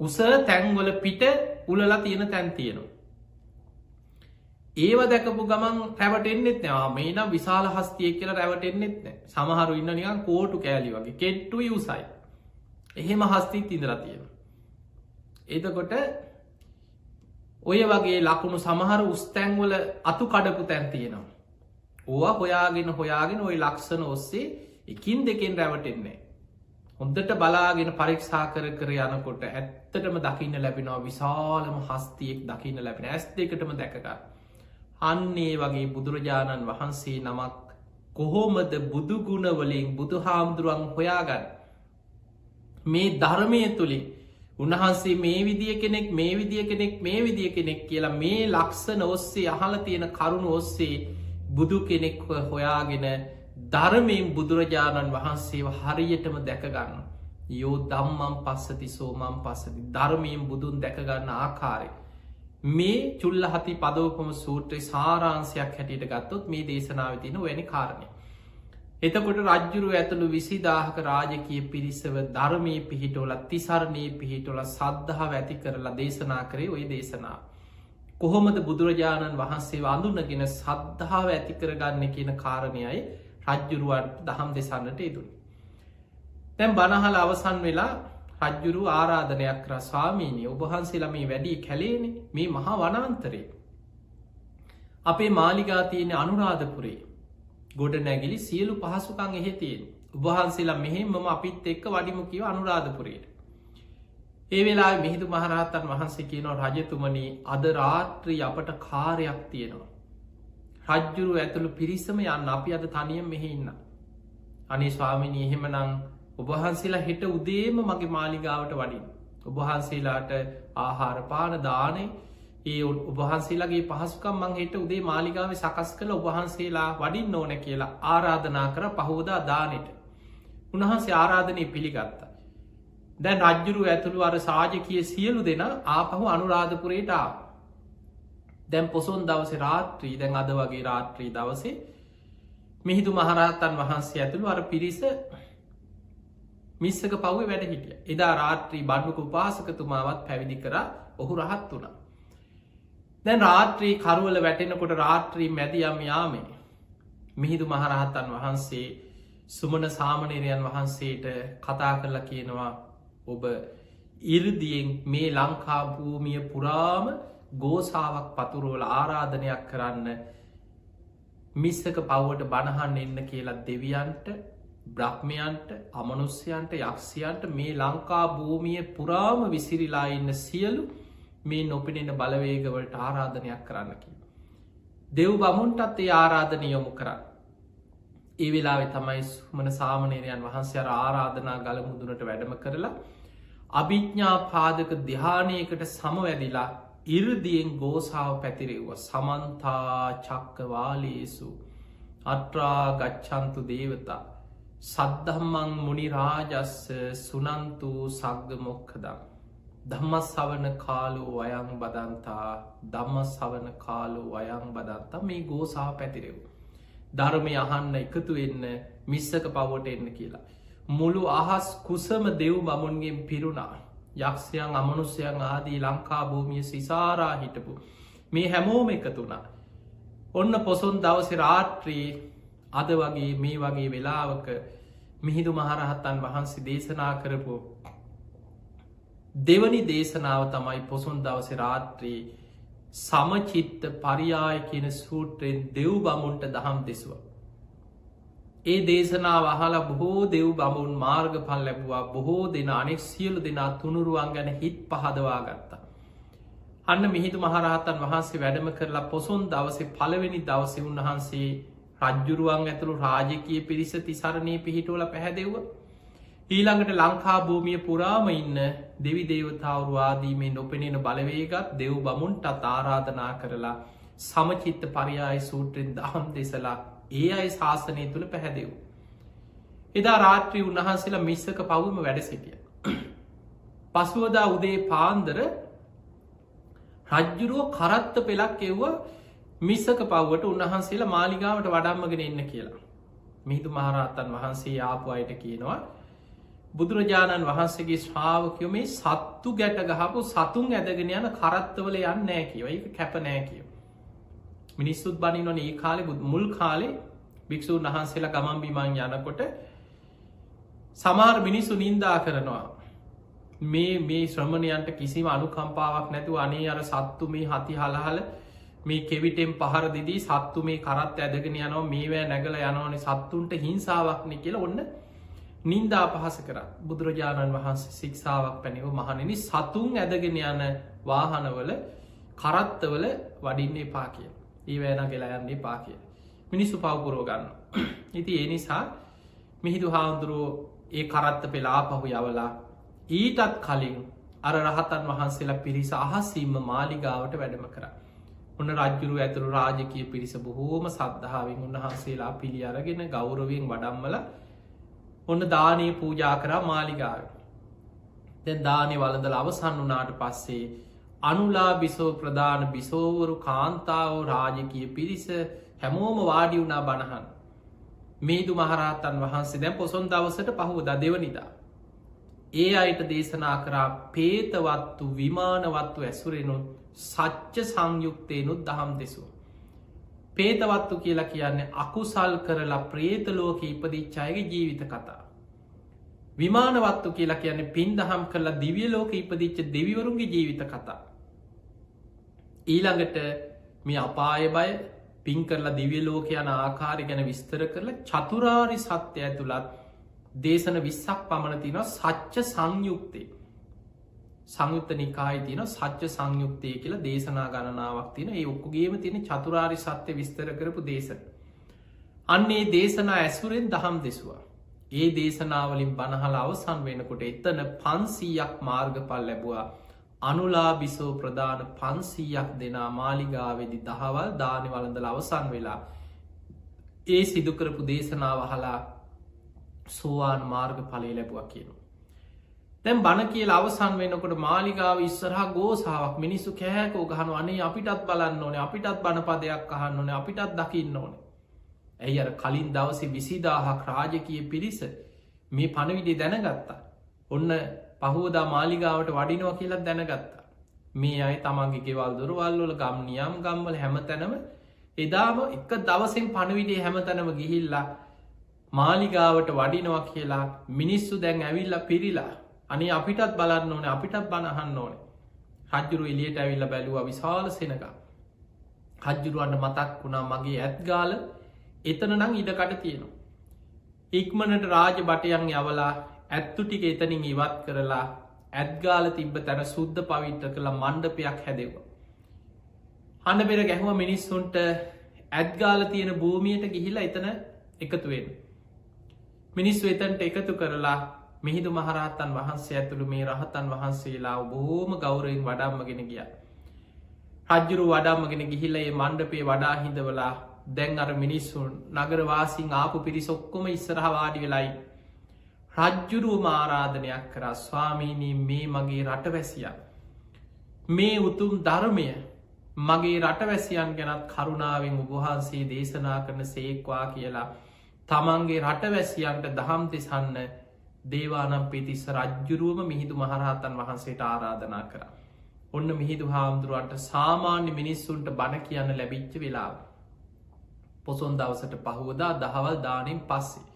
උස තැන්වල පිට උලලා තියෙන තැන් තියෙනවා. ඒව දැකපු ගමන් රැවටෙන්න්නෙත් නෑ මේ නම් විශාල හස්තිය කියලා රැවටෙන්න්නෙත් නෑ. සමහරු ඉන්න නිකන් කෝටු කෑලි වගේ කෙට්ටු යුසයි. එහෙම හස්තිත් ඉඳලා තියෙනවා. එතකොට ඔය වගේ ලකුණු සමහර උස්තැන්වල අතු කඩපු තැන් තියෙනවා. ඕවා හොයාගෙන ඔය ලක්ෂණ ඔස්සේ එකින් දෙකෙන් රැවටෙන්නේ. හොඳට බලාගෙන පරීක්ෂා කර යනකොට ඇත්තටම දකින්න ලැබෙනවා විශාලම හස්තියෙක් දකින්න ලැබෙන ඇස් දෙකටම දැකගන්න. අන්නේ වගේ බුදුරජාණන් වහන්සේ නමක් කොහොමද බුදුගුණවලින් බුදු හාමුදුරුවන් හොයාගන්න. මේ ධර්මය තුළින් උන්වහන්සේ මේ විදිිය කෙනෙක් මේ විදිිය කෙනෙක් කියලා මේ ලක්ෂණ ඔස්සේ අහල තියෙන කරුණු ඔස්සේ බුදු කෙනෙක් හොයාගෙන ධර්මයෙන් බුදුරජාණන් වහන්සේව හරියටම දැකගන්න. යෝ දම්මම් පස්සති සෝමම් පස්සති ධර්මයෙන් බුදුන් දැකගන්න ආකාරය. මේ චුල්ල හති පදෝපම සූත්‍රය සාරාන්සයක් හැටියට ගත්තොත් මේ දේශනාව තින වැනි කාරණය. එතකොට රජ්ජුරු ඇතුළු 20000ක රාජකීය පිරිසව ධර්මය පිහිටෝල තිසරණයේ පිහිටොල සද්ධහාව ඇති කරලා දේශනා කරේ ඔය දේශනාව. කොහොමද බුදුරජාණන් වහන්සේ අඳුනගෙන සද්ධාව ඇති කරගන්න කියන කාරණයයි රජ්ජුරුවන් දහම් දෙසන්නට ඉදුන්. තැම් බණහල අවසන් වෙලා රජ්ජුරු ආරාධනයක් කර ස්වාමීනය ඔබහන්සේලා මේ වැඩි කැලේන මේ මහා වනාන්තරේ. අපේ මාලිගා තියෙන අනුරාධපුරේ ගොඩ නැගිලි සියලු පහසුකං එහෙතියෙන් උබහන්සේලා මෙහෙම අපිත් එක්ක වඩිමුකිව අනුරාධපුරයට. ඒ වෙලා මිහිදු මහරහත්තන් වහන්සේ කියනවා රජතුමනී අද රාත්‍රී අපට කාරයක් තියෙනවා. රජ්ජුරු ඇතුළු පිරිසම යන්න අපි අද තනියම් මෙහෙ ඉන්න. අනේ ස්වාමිනී එහෙම නං ඔබහන්සේලා හෙට උදේම මගේ මාලිගාවට වඩින්. ඔබහන්සේලාට ආහාරපාන දානේ ඒ ඔබහන්සේලාගේ පහසුකම් මං හෙට උදේ මාලිගාව සකස් කළ ඔබහන්සේලා වඩින් ඕන කියලා ආරාධනා කර පහෝදා දානෙට. උන්වහන්සේ ආරාධනය පිළිගත්ත. දැන් රජ්ජුරු ඇතුළු අර සාජකය සියලු දෙෙන ආපහු අනුරාධපුරයට දැන් පොසොන් දවස රාත්‍රී දැන් අද වගේ රාත්‍රී දවසේ මිහිදු මහරහත්තන් වහන්සේ ඇතුළු අර පිරිස මිස්සක පව්ව වැඩ හිටිය. එදා රාත්‍රී බණ්ඩුක උපාසකතුමාවත් පැවිදි කර ඔහු රහත් වුණා. දැන් රාත්‍රී කරුවල වැටෙනකොට රාත්‍රී මැදියම් යාමේ මිහිදු මහරහත්තන් වහන්සේ සුමන සාමනේරයන් වහන්සේට කතා කරලා කියනවා ඔබ ඉරදියෙන් මේ ලංකා භූමිය පුරාම ගෝසාවක් පතුරුවල ආරාධනයක් කරන්න මිස්සක පව්වට බණහන් එන්න කියලා දෙවියන්ට බ්‍රහ්මයන්ට අමනුස්්‍යයන්ට යක්ෂයන්ට මේ ලංකා භූමිය පුරාම විසිරිලා ඉන්න සියලු මේ නොපෙනෙන බලවේගවලට ආරාධනයක් කරන්න කිය. දෙව් බමුන්ටත් ඒ ආරාධනය යොමු කරන්න. ඒ වෙලාවෙ තමයි සුමන සාමනේරයන් වහන්සේ ආරාධනා ගල මුදුනට වැඩම කරලා අභිඥ්ඥා පාදක ධ්‍යානයකට සමවැදිලා ඉරදියෙන් ගෝසාාව පැතිරෙව්ව සමන්තා චක්කවාලේසු අට්‍රා ගච්චන්තු දේවතා සද්ධම්මං මුනිරාජස්ස සුනන්තු සග්ග මොක්කදම් ධම්ම සවන කාලෝ අයං බදන්තා ධම්ම සවන කාලෝ අයං බදන්තා මේ ගෝසා පැතිරෙව්. ධර්මය අහන්න එකතු වෙන්න මිස්සක පවට එන්න කියලා. මුළු අහස් කුසම දෙව් බමුන්ගෙන් පිරුණා. යක්ෂයන් අමනුස්්‍යයන් ආදී ලංකා භූමිය සිසාරා හිටපු. මේ හැමෝම එකතුනා. ඔන්න පොසොන් දවස රාත්‍රී අද වගේ මේ වගේ වෙලාවක මිහිදු මහරහත්තන් වහන්සේ දේශනා කරපු දෙවනි දේශනාව තමයි පොසොන් දවස රාත්‍රී සමචිත්ත පරියාය කියන සූත්‍රයෙන් දෙව් බමුන්ට දහම් දෙසුව. ඒ දේශනාව අහලා බොහෝ දෙව් බමුන් මාර්ගඵල ලැබවා බොහෝ දෙන අනෙක් සියලු දෙනා තුනුරුවන් ගැන හිත් පහදවා ගත්තා. අන්න මිහිදු මහරහතන් වහන්සේ වැඩම කරලා පොසොන් දවසේ පළවෙනි දවසේ උන්වහන්සේ රජ්ජුරුවන් ඇතුළු රාජකය පිරිස තිසරණය පිහිටෝල පැහැදෙව්ව. ඊළඟට ලංකා භූමිය පුරාම ඉන්න දෙවි දේවතාවරුවාදීමේ නොපෙනෙන බලවේගත් දෙව් බමුන්ටත් ආරාධනා කරලා සමචිත්ත පරියාය සූත්‍රෙන් දහම් දෙසලා ඒ අයි ශාසනය තුළ පැහැදෙව්. එදා රාත්‍රී උන්වහන්සේලා මිස්සක පවුම වැඩ සිටිය. පසුවදා උදේ පාන්දර රජ්ජුරුව කරත්ත පෙලක් එව්ව මිස්සක පව්වට උන්වහන්සේලා මාලිගාවට වඩම්මගෙන එන්න කියලා. මිහිදු මහරහත්තන් වහන්සේ ආපු අයට කියනවා බුදුරජාණන් වහන්සේගේ ශ්‍රාවකයෝ මේ සත්තු ගැට ගහපු සතුන් ඇදගෙන යන කරත්තවල යන්න නෑ කියව. ඒක කැප නෑ කියව. මිනිස්සුත් බනිනොන ඒ කාලෙ මුල් කාලේ භික්ෂූන් වහන්සේලා ගමන් බිමන් යනකොට සමහර මිනිස්සු නින්දා කරනවා. මේ ශ්‍රමණයන්ට කිසිම අනුකම්පාවක් නැතුව අනේ අර සත්තු මේ හති හලහල මේ කෙවිටෙන් පහර දිදී සත්තු මේ කරත් ඇදගෙන යනවා මේවැ නැගල යනවනේ සත්තුන්ට හිංසාවක්න කියලා ඔන්න නින්දා පහස කර බුදුරජාණන් වහන්සේ ශික්ෂාවක් පැනිව මහනෙන සතුන් ඇදගෙන යන වාහනවල කරත්තවල වඩින්නේ පා කිය. ඒ වෑන ගෙලා යන්නේ පා කිය. මිනිස්සු පවපුරෝ ගන්න. ඉති ඒ නිසා මිහිදු හාමුදුරුවෝ ඒ කරත්ත පෙලා පහු යවලා ඊටත් කලින් අර රහතන් වහන්සේලා පිරිස අහසීම මාලිගාවට වැඩම කර. ඔන්න රජ්ජුරු ඇතුරු රාජකය පිරිස බොහෝම සද්ධාවෙන් උන්වහන්සේලා පිළි අරගෙන ගෞරවයෙන් වඩම්මල ඔන්න දානය පූජා කරා මාලිගාව. දැන් දානය වලදල අවසන් වනාට පස්සේ අනුලා බිසෝ ප්‍රධාන බිසෝවරු කාන්තාවෝ රාජකය පිරිස හැමෝම වාඩි වුණා බණහන්. මේදු මහරහතන් වහන්සේ දැන් පොසොන් දවසට පහුවද දෙවනිදා. ඒ අයට දේශනා කරා පේතවත්තු විමානවත්තු ඇසුරෙනුත් සච්ච සංයුක්තයනුත් දහම් දෙසු. පේතවත්තු කියලා කියන්නේ අකුසල් කරලා ප්‍රේතලෝක ඉපදිච්චායගේ ජීවිත කතා. විමානවත්තු කියලා කියන්නේ පින් දහම් කරලා දිවියලෝක ඉපදිච්ච දෙවිවරුන්ගේ ජීවිත කතා. ඊළඟට මේ අපාය බය පින් කරලා දිවියලෝක යන ආකාරය ගැන විස්තර කරලා චතුරාරි සත්‍ය ඇතුළත් දේශන 20ක් පමණ තින සච්ච සංයුක්තය සංයුත්ත නිකායි තින සච්ච සංයුක්තය කියලා දේශනා ගණනාවක් තින ඒ ඔක්කුගේම තියෙන චතුරාරි සත්‍ය විස්තර කරපු දේශන. අන්නේ දේශනා ඇසුරෙන් දහම් දෙසවා. ඒ දේශනාවලින් බණහල අවසන් වෙනකොට එතන 500ක් මාර්ගපල් ලැබවා අනුලා බිසෝ ප්‍රධාන 500ක් දෙනා මාලිගාවෙදි දහවල් දානි වලඳල අවසන් වෙලා ඒ සිදුකරපු දේශනාව හලා සෝවාන් මාර්ග පලේ ලැබුවක් කියනු. තැම් බණ කියල අවසන් වෙනකොට මාලිගාව ඉස්සරහ ගෝසාාවක් මිනිස්සු කෑකෝ ගහනු අනේ අපිටත් බලන්න ඕනේ අපිටත් බණපදයක් අහන්න ඕනේ අපිටත් දකින්න ඕනේ. ඇයි අර කලින් දවස 20000ක් රාජකය පිරිස මේ පණවිඩි දැනගත්තා. ඔන්න පහෝදා මාලිගාවට වඩිනෝ කියලත් දැනගත්තා. මේ අයි තමන්ගේ ගෙවල් දුරවල්වල ගම්නියම් ගම්වල හැමතැනම එදාම එක දවසෙන් පණවිඩේ හැමතැනම ගිහිල්ලා මාලිගාවට වඩිනවා කියලා මිනිස්සු දැන් ඇවිල්ල පිරිලා අනි අපිටත් බලන්න ඕන අපිටත් බණහන්න ඕනේ. රජ්ජුරු එලියට ඇවිල්ල බැලුව විශාල සෙනක. රජ්ජුරුවන්ට මතක් වුණා මගේ ඇත්ගාල එතන නං ඉඩකට තියෙනවා. ඉක්මනට රාජ බටයන් යවලා ඇත්තු ටික එතනින් ඉවත් කරලා ඇත්ගාල තිබ්බ තැන සුද්ධ පවිත්‍ර කළ මණ්ඩපයක් හැදෙව. හන්න පෙර ගැහුව මිනිස්සුන්ට ඇත්ගාල තියෙන භූමියයට ගිහිලා එතන එකතුවෙන්. මිනිස් වෙතන්ට එකතු කරලා මිහිදු මහරහතන් වහන්සේ ඇතුළු මේ රහතන් වහන්සේලා බොහෝම ගෞරයෙන් වඩාම්මගෙන ගිය. රජ්ජුරු වඩාම්මගෙන ගිහිලයේ මණ්ඩපේ වඩා හිඳවලා දැන් අර මිනිස්සුන් නගරවාසින් ආපු පිරිසොක්කොම ඉස්සරහවාඩි වෙලයි. රජ්ජුරුව ආරාධනයක් කරා ස්වාමීනී මේ මගේ රටවැසිය. මේ උතුම් ධර්මය මගේ රටවැසියන් ගැනත් කරුණාවෙන් උබහන්සේ දේශනා කරන සේක්වා කියලා තමන්ගේ රටවැසියන්ට දහම් දෙසන්න දේවානම් පිතිස්ස රජ්ජුරුවම මිහිදු මහරහතන් වහන්සේට ආරාධනා කර. ඔන්න මිහිදු හාමුදුරුවන්ට සාමාන්‍ය මිනිස්සුන්ට බණ කියන්න ලැබිච්ච වෙලා. පොසොන් දවසට පහුවදා දහවල් දානෙන් පස්සේ.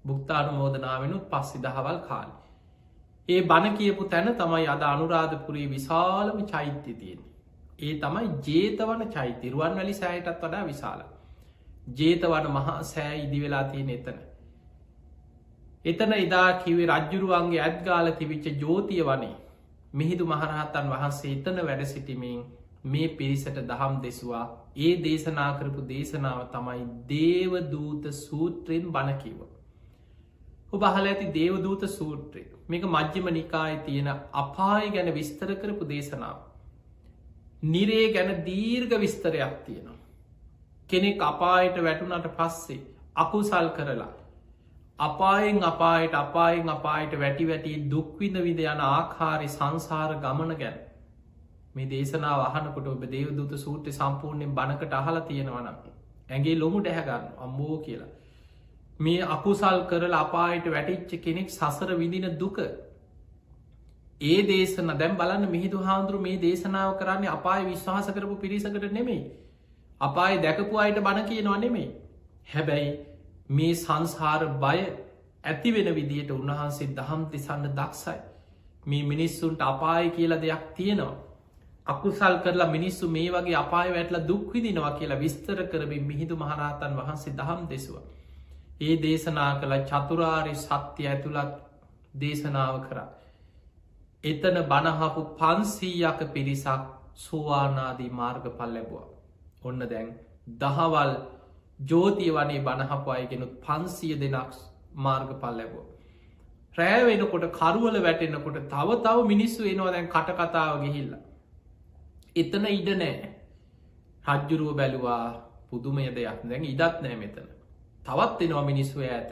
බුක්තානු මෝදනාවෙනුත් පස්සි දහවල් කාල. ඒ බණ කියපු තැන තමයි අද අනුරාධපුරේ විශාලම චෛත්‍ය තියෙන. ඒ තමයි ජේතවන චෛතිරුවන් වැලි සෑයටත් වඩා විශාල. ජේතවන මහා සෑ ඉදි වෙලා තියෙන එතන. එතන එදා කිවේ රජ්ජුරුවන්ගේ ඇත්ගාල තිවිච්ච ජෝතිය වනේ මිහිදු මහරහතන් වහන්සේ එතන වැඩ සිටිමින් මේ පිරිසට දහම් දෙසවා ඒ දේශනා කරපු දේශනාව තමයි දේවදූත සූත්‍රයෙන් බණකිව. ඔබහල ඇති දේවදූත සූත්‍රය මේක මජ්්‍යම නිකාය තියෙන අපාය ගැන විස්තර කරපු දේශනාව. නිරේ ගැන දීර්ඝ විස්තරයක් තියෙනවා. කෙනෙක් අපායට වැටුනට පස්සේ අකුසල් කරලා අපායෙන් අපායට වැටි වැටි දුක්විඳ විද යන ආකාරි සංසාර ගමන ගැන මේ දේශනාව අහනකොට ඔබ දේවදූත සූත්‍රය සම්පූර්ණයෙන් බණකට අහලා තියෙනවන ඇගේ ලොමු ඩැහැගන්න අම්බෝ කියලා මේ අකුසල් කරලා අපායට වැටිච්ච කෙනෙක් සසර විඳින දුක ඒ දේශන දැම් බලන්න මිහිදු හාමුදුරු මේ දේශනාව කරන්නේ අපාය විශ්වාස කරපු පිරිසකට නෙමෙයි අපාය දැකපු අයට බණ කියනවා නෙමෙයි හැබැයි මේ සංසාර බය ඇති වෙන විදියට උන්වහන්සේ දහම් දෙසන්න දක්සයි මේ මිනිස්සුන්ට අපාය කියලා දෙයක් තියෙනවා අකුසල් කරලා මිනිස්සු මේ වගේ අපාය වැටලා දුක්විදිනවා කියලා විස්තර කරමින් මිහිදු මහරහතන් වහන්සේ දහම් දෙසුව ඒ දේශනා කළ චතුරාරි සත්‍ය ඇතුළත් දේශනාව කරා එතන බණහපු 500ක පිරිසක් සෝවානාදී මාර්ගඵල ලැබුවා ඔන්න දැන් දහවල් ජෝතිය වනේ බණහපු අයගෙනුත් 500 දෙනක් මාර්ගඵල ලැබුවා රෑ වෙනකොට කරුවල වැටෙනකොට තව මිනිස්සු එනවා දැන් කටකතාව ගිහිල්ලා එතන ඉඩ නෑ රජ්ජුරුව බැලුවා පුදුමය දෙයක් දැන් ඉඩත් නෑ මෙතන තවත් එනවා මිනිස්සු ඇත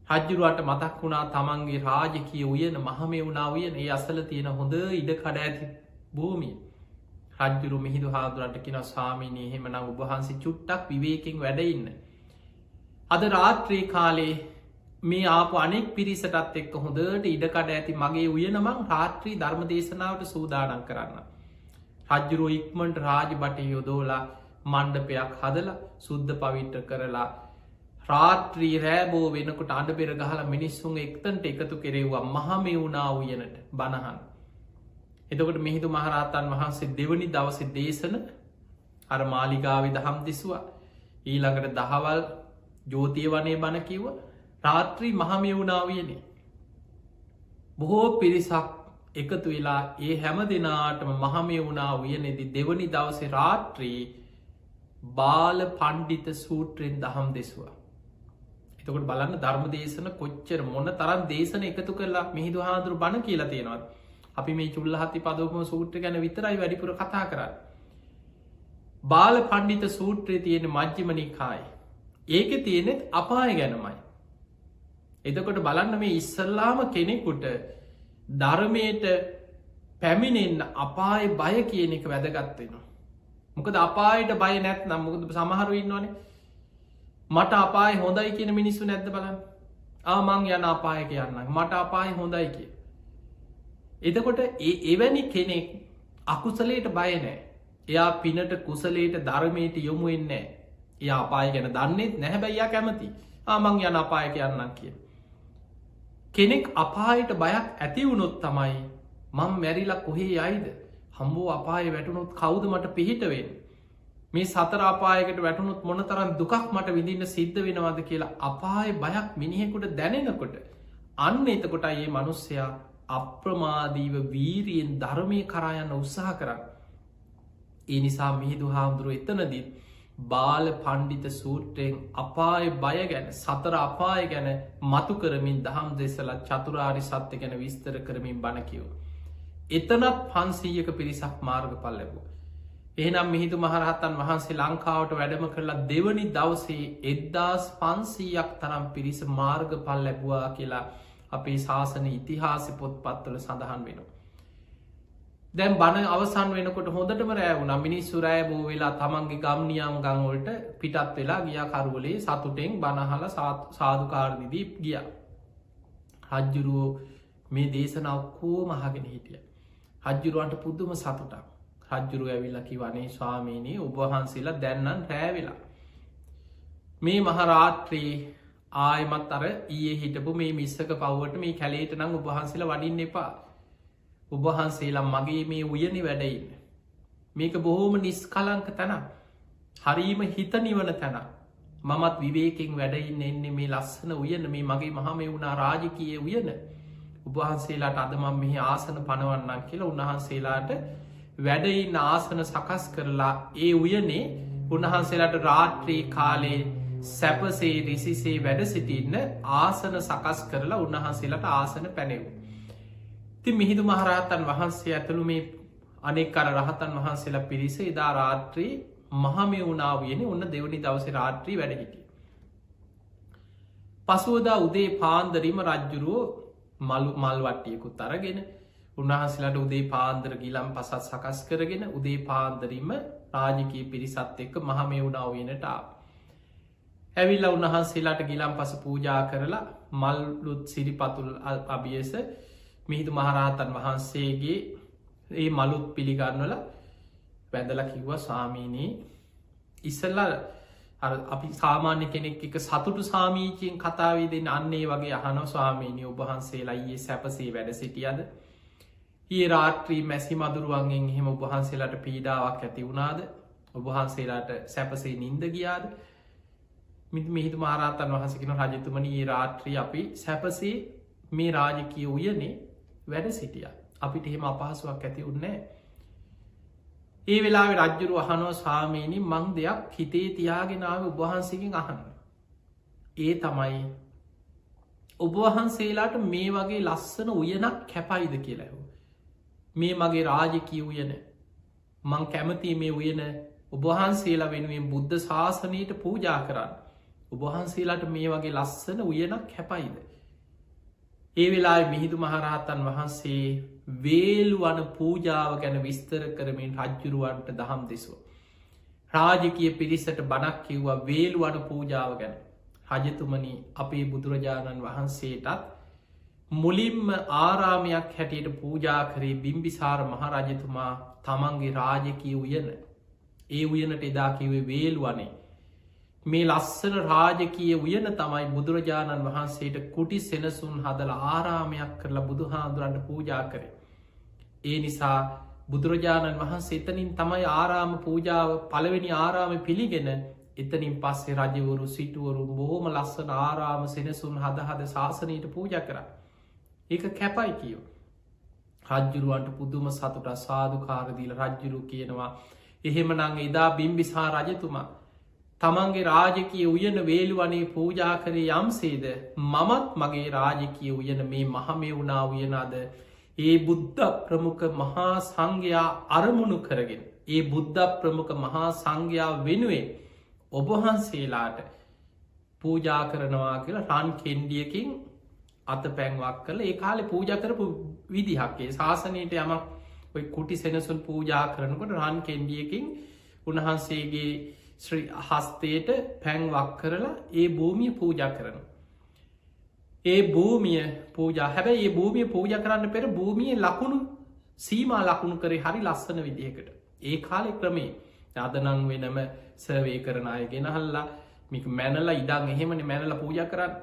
රජ්ජුරුවට මතක් වුණා තමන්ගේ රාජකීය උයන මහමෙ වුණා උයන ඒ අසල තියෙන හොඳ ඉඩ කඩ ඇති භූමිය රජ්ජුරු මිහිදු හාමුදුරන්ට කියන ස්වාමීනී එහෙමනම් ඔබ වහන්සේ චුට්ටක් විවේකයෙන් වැඩ ඉන්න අද රාත්‍රී කාලේ මේ ආපු අනෙක් පිරිසටත් එක්ක හොඳට ඉඩකඩ ඇති මගේ උයන මං රාත්‍රී ධර්ම දේශනාවට සූදානම් කරන්න රජ්ජුරුව ඉක්මට රාජ බටය යොදෝලා මණ්ඩපයක් හදලා සුද්ධ පවිට්ට කරලා රාත්‍රී රෑබෝ වෙනකොට අඩ පෙර ගහලා මිනිස්සුන් එක්තන්ට එකතු කෙරෙව්වා මහමෙ වුණා වයනට බණහන් එතකොට මිහිදු මහරහතන් වහන්සේ දෙවනි දවස දේශන අර මාලිගාවි දහම් දෙසවා ඊළඟට දහවල් ජෝතිය වනේ බණ කිව්ව රාත්‍රී මහමෙ වුණා වයනේ බොහෝ පිරිසක් එකතු වෙලා ඒ හැම දෙනාටම මහමෙ වුණා වයනෙදි දෙවනි දවසේ රාත්‍රී බාල පණ්ඩිත සූත්‍රයෙන් දහම් දෙසවා එතකොට බලන්න ධර්ම දේශන කොච්චර මොන තරම් දේශන එකතු කරලා මිහිදු හාදුරු බණ කියලා තියෙනවත් අපි මේ චුල්ලහත්ති පදෝපම සූත්‍ර ගැන විතරයි වැඩිපුර කතා කර බාල පණ්ඩිත සූත්‍රය තියෙන මජ්්‍යම නිකායි ඒක තියෙනෙත් අපාය ගැනමයි එතකොට බලන්න මේ ඉස්සල්ලාම කෙනෙකුට ධර්මයට පැමිණෙන්න අපාය බය කියන එක වැදගත්වෙනවා මොකද අපායට බය නැත්නම් මොකද සමහරු ඉන්නවනේ මට අපාය හොඳයි කියන මිනිස්සු නැද්ද බලන්න ආමං යන අපාය කියන්න මට අපාය හොඳයි කිය එතකොට එවැනි කෙනෙක් අකුසලයට බය නෑ එයා පිනට කුසලයට ධර්මයට යොමුවෙන්නේ එයා අපාය ගැන දන්නෙත් නැහැබැයියා කැමති ආමං යන අපාය කියන්නම් කිය කෙනෙක් අපායට බයක් ඇතිවුණොත් තමයි මං මැරිලා කොහේ යයිද හම්බෝ අපාය වැටුණොත් කවුද මට පිහිටවෙන් මේ සතර අපායකට වැටුණුත් මොන තරම් දුකක් මට විඳින්න සිද්ධ වෙනවාද කියලා අපාය බයක් මිනිහෙකුට දැනෙනකොට අන්න එතකොට ඒ මනුස්සයා අප්‍රමාදීව වීරියෙන් ධර්මය කරායන්න උත්සාහ කරන්න ඒ නිසා මිහිදු හාමුදුරුව එතනදී බාල පණ්ඩිත සූත්‍රයෙන් අපාය බය ගැන සතර අපාය ගැන මතු කරමින් දහම් දෙසලත් චතුරාරි සත්‍ය ගැන විස්තර කරමින් බණකිව එතනත් 500ක පිරිසක් මාර්ගඵල ලැබුවා එහෙනම් මිහිදු මහරහතන් වහන්සේ ලංකාවට වැඩම කරලා දෙවනි දවසේ 1500ක් තරම් පිරිස මාර්ගඵල ලැබුවා කියලා අපේ ශාසන ඉතිහාසෙ පොත්පත්වල සඳහන් වෙනවා. දැන් බණ අවසන් වෙනකොට හොඳටම රෑ වුණා මිනිස්සු රෑ බෝ වෙලා තමන්ගේ ගම්නියම් ගම්වලට පිටත් වෙලා ගියා කරුවලේ සතුටෙන් බණ අහලා සාදුකාර දීදී ගියා. රජ්ජුරුවෝ මේ දේශනාව කොහොම අහගෙන හිටියා. රජ්ජුරුවන්ට පුදුම සතුටක්. රජ්ජුරුව ඇවිල්ලා කිව්වනේ ස්වාමීනී ඔබ වහන්සේලා දැන් නම් රෑ වෙලා. මේ මහරාත්‍රී ආයමත් අර ඊයේ හිටපු මේ මිස්සක පව්වට මේ කැලේට නම් ඔබ වහන්සේලා වඩින්න එපා. ඔබ වහන්සේලා මගේ මේ උයනේ වැඩ ඉන්න. මේක බොහොම නිස්කලංක තැනක්. හරීම හිත නිවන තැනක්. මමත් විවේකයෙන් වැඩ ඉන්න එන්නේ මේ ලස්සන උයන මේ මගේ මහමෙ වුණා රාජකීය උයන. ඔබ වහන්සේලාට අද මම මෙහි ආසන පනවන්නම් කියලා උන්වහන්සේලාට වැඩ ඉන්න ආසන සකස් කරලා ඒ උයනේ උන්වහන්සේලාට රාත්‍රී කාලේ සැපසේ රිසිසේ වැඩ සිටින්න ආසන සකස් කරලා උන්වහන්සේලාට ආසන පැනෙවු. ති මිහිදු මහරහතන් වහන්සේ ඇතුළු මේ අනෙක් අර රහතන් වහන්සේලා පිරිස එදා රාත්‍රී මහමෙ වුණාවියන ඔන්න දෙවනි දවසේ රාත්‍රී වැඩහිටිය. පසුවදා උදේ පාන්දරීම රජ්ජුරුවෝ මල්වට්ටියකුත් අරගෙන උන්වහන්සේලාට උදේ පාන්දර ගිලම් පසත් සකස් කරගෙන උදේ පාන්දරීම රාජකී පිරිසත් එක්ක මහමෙ වුණාවියනට ඇවිල්ල උන්වහන්සේලාට ගිලම් පස පූජා කරලා මල්ලුත් සිරිපතුල් අභියස මිහිදු මහරහතන් වහන්සේගේ ඒ මලුත් පිළිගන්නවල වැදල කිව්ව ස්වාමීනී ඉස්සල්ල අපි සාමාන්‍ය කෙනෙක් එක සතුටු සාමීචයෙන් කතාවේ දෙන්න අන්නේ වගේ අහනෝ ස්වාමීනී ඔබහන්සේලා ඒ සැපසේ වැඩ සිටියද ඒ රාත්‍රී මැසි මදුරුවන්ගෙන් එහෙම ඔබහන්සේලාට පීඩාවක් ඇති වුණාද ඔබහන්සේලාට සැපසේ නින්ද ගියාද මිහිදු මහරහතන් වහන්සේගෙන රජතුමනි ඒ රාත්‍රී අපි සැපසේ මේ රාජකීය උයනේ වැඩ සිටිය අපිට එහෙම අපහසුවක් ඇති උන්නේ ඒ වෙලා රජ්ජුරු අහනෝ ස්වාමීනි මං දෙයක් හිතේ තියාගෙනාව ඔබහන්සේකින් අහන්න ඒ තමයි ඔබවහන්සේලාට මේ වගේ ලස්සන උයනක් කැපයිද කියලැහු මේ මගේ රාජකී උයන මං කැමති මේ උයන ඔබහන්සේලා වෙනුවෙන් බුද්ධ ශාසනයට පූජා කරන්න ඔබහන්සේලාට මේ වගේ ලස්සන උයනක් හැපයිද. ඒ වෙලා මිහිදු මහරහතන් වහන්සේ වේල්වන පූජාව ගැන විස්තර කරමින් රජ්ජුරුවන්ට දහම් දෙසුව. රාජකය පිරිසට බණක් කිව්වා වේල්වන පූජාව ගැන රජතුමනි අපේ බුදුරජාණන් වහන්සේටත් මුලින්ම ආරාමයක් හැටියට පූජා කරේ බිම්බිසාර මහරජතුමා තමන්ගේ රාජකී උයන ඒ උයනට එදා කිවේ වේල්වනේ මේ ලස්සන රාජකය උයන තමයි බුදුරජාණන් වහන්සේට කුටි සෙනසුන් හදල ආරාමයක් කරලා බුදු හාදුරන්ට පූජා කරේ. ඒ නිසා බුදුරජාණන් වහන්සේ එතනින් තමයි ආරාම පූජාව පළවෙනි ආරාම පිළිගෙන එතනින් පස්සේ රජවරු සිටුවරු බොහෝම ලස්සන ආරාම සෙනසුන් හදහද ශාසනයට පූජ කර. ඒක කැපයි කියෝ. රජ්ජුරුවන්ට පුදුම සතුට සාධකාරදීල රජ්ජුරු කියනවා. එහෙම නං එදා බිම්බිසා රජතුමා තමන්ගේ රාජකය උයන වේල්වනේ පූජා කරේ යම්සේද මමත් මගේ රාජකය උයන මේ මහමේ වුණා උයනාද ඒ බුද්ධ ප්‍රමුඛ මහා සංඝයා අරමුණු කරගෙන ඒ බුද්ධ ප්‍රමුඛ මහා සංඝයා වෙනුවෙන් ඔබහන්සේලාට පූජා කරනවා කියලා රන් කෙන්ඩියකින් අත පැන්වක් කළ ඒ කාලෙ පූජ කරපු විදිහක්කේ ශාසනයට යමක් ඔය කුටි සෙනසුන් පූජා කරනකොට රන් කෙන්ඩියකින් උන්වහන්සේගේ ශ්‍රී හස්තයට පැන්වක් කරලා ඒ භූමිය පූජ කරන. ඒ භූමිය පූජා හැබැයි ඒ භූමිය පූජ කරන්න පෙර භූමිය ලකුණු සීමා ලකුණු කරේ හරි ලස්සන විදිහකට. ඒ කාලෙ ක්‍රමේ අදනං වෙනම සර්වේ කරන අය ගෙනහල්ලා මික මැනල ඉඩං එහෙමනි මැනල පූජ කරන්න.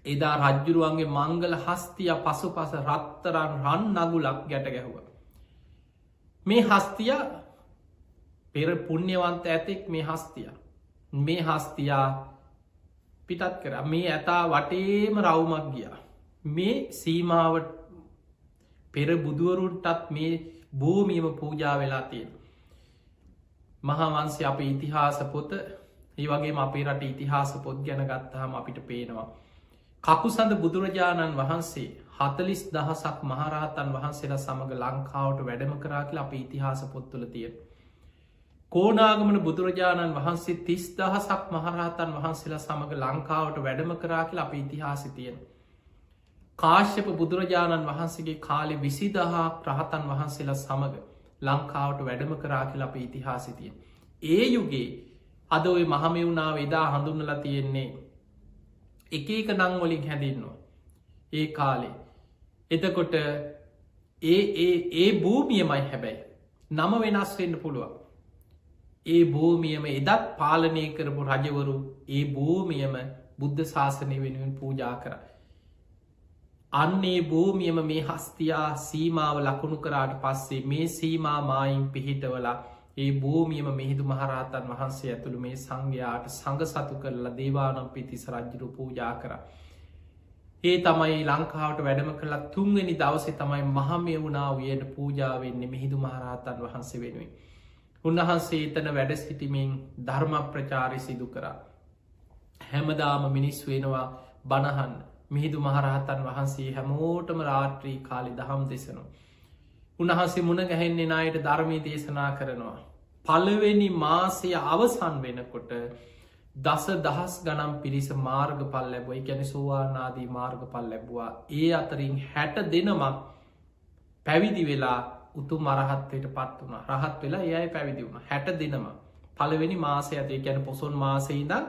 එදා රජ්ජුරුවන්ගේ මංගල හස්තිය පසු පස රත්තරන් රන් නගුලක් ගැට ගැහුව. මේ හස්තිය පෙර පුුණ්‍යවන්ත ඇතෙක් මේ හස්තිය මේ හස්තියා පිටත් කර මේ ඇතා වටේම රවුමක් ගියා මේ සීමාවට පෙර බුදුවරුන්ටත් මේ භූමියම පූජා වෙලා තියෙන මහාවන්සේ අප ඉතිහාස පොත ඒ වගේ අපේ රට ඉතිහාස පොත් ගැන ගත්තහම අපිට පේනවා කකුසඳ බුදුරජාණන් වහන්සේ 40,000ක් මහරහතන් වහන්සේලා සමඟ ලංකාවට වැඩම කරා කියලා අප ඉතිහාස පොත්තුල තියෙන කෝනාගමන බුදුරජාණන් වහන්සේ 30,000ක් මහරහතන් වහන්සේලා සමඟ ලංකාවට වැඩම කරා කියලා අප ඉතිහාසි තියෙන. කාශ්‍යප බුදුරජාණන් වහන්සේගේ කාලෙ 20,000ක් රහතන් වහන්සේලා සමඟ ලංකාවට වැඩම කරා කියලා අප ඉතිහාසි තියෙන. ඒ යුගේ අද ඔය මහමෙවුණාව එදා හඳුන්නලා තියෙන්නේ එක එක නංවලින් හැඳන්නවා. ඒ කාලේ. එතකොට ඒ භූමියමයි හැබැයි. නම වෙනස් වෙන්න පුළුවන්. ඒ භූමියම එදත් පාලනය කරපු රජවරු ඒ භූමියම බුද්ධ ශාසනය වෙනුවෙන් පූජා කර. අන්නේ භූමියම මේ හස්තියා සීමාව ලකුණු කරාට පස්සේ මේ සීමා මායින් පිහිටවලා ඒ භූමියම මෙහිදු මහරහතන් වහන්සේ ඇතුළු මේ සංඝයාට සඟ සතු කරලා දේවානම් පිතිස රජ්ජුරු පූජා කර. ඒ තමයි ලංකාවට වැඩම කළා තුන්වෙනි දවසේ තමයි මහමෙවුණා වයට පූජාවෙන්නේ මිහිදු මහරහතන් වහන්සේ වෙනුවෙන්. උන්වහන්සේ එතන වැඩ සිටිමින් ධර්ම ප්‍රචාරය සිදු කරා. හැමදාම මිනිස් වෙනවා බණහන්න මිහිදු මහරහතන් වහන්සේ හැමෝටම රාත්‍රී කාලි දහම් දෙසනවා. උන්වහන්සේ මුණ ගැහෙන්නේ නායට ධර්මී දේශනා කරනවා. පළවෙනි මාසය අවසන් වෙනකොට දස දහස් ගනම් පිරිස මාර්ග පල් ලැබයි ගැන සෝවානාදී මාර්ග පල් ලැබවා. ඒ අතරින් 60 දෙනමක් පැවිදි වෙලා උතු මරහත්වයට පත් වුණ රහත් වෙලා ඒ අයි පැවිදි වුණ 60 දෙනම පළවෙනි මාසය ඇතේ ගැන පොසොන් මාසයිදන්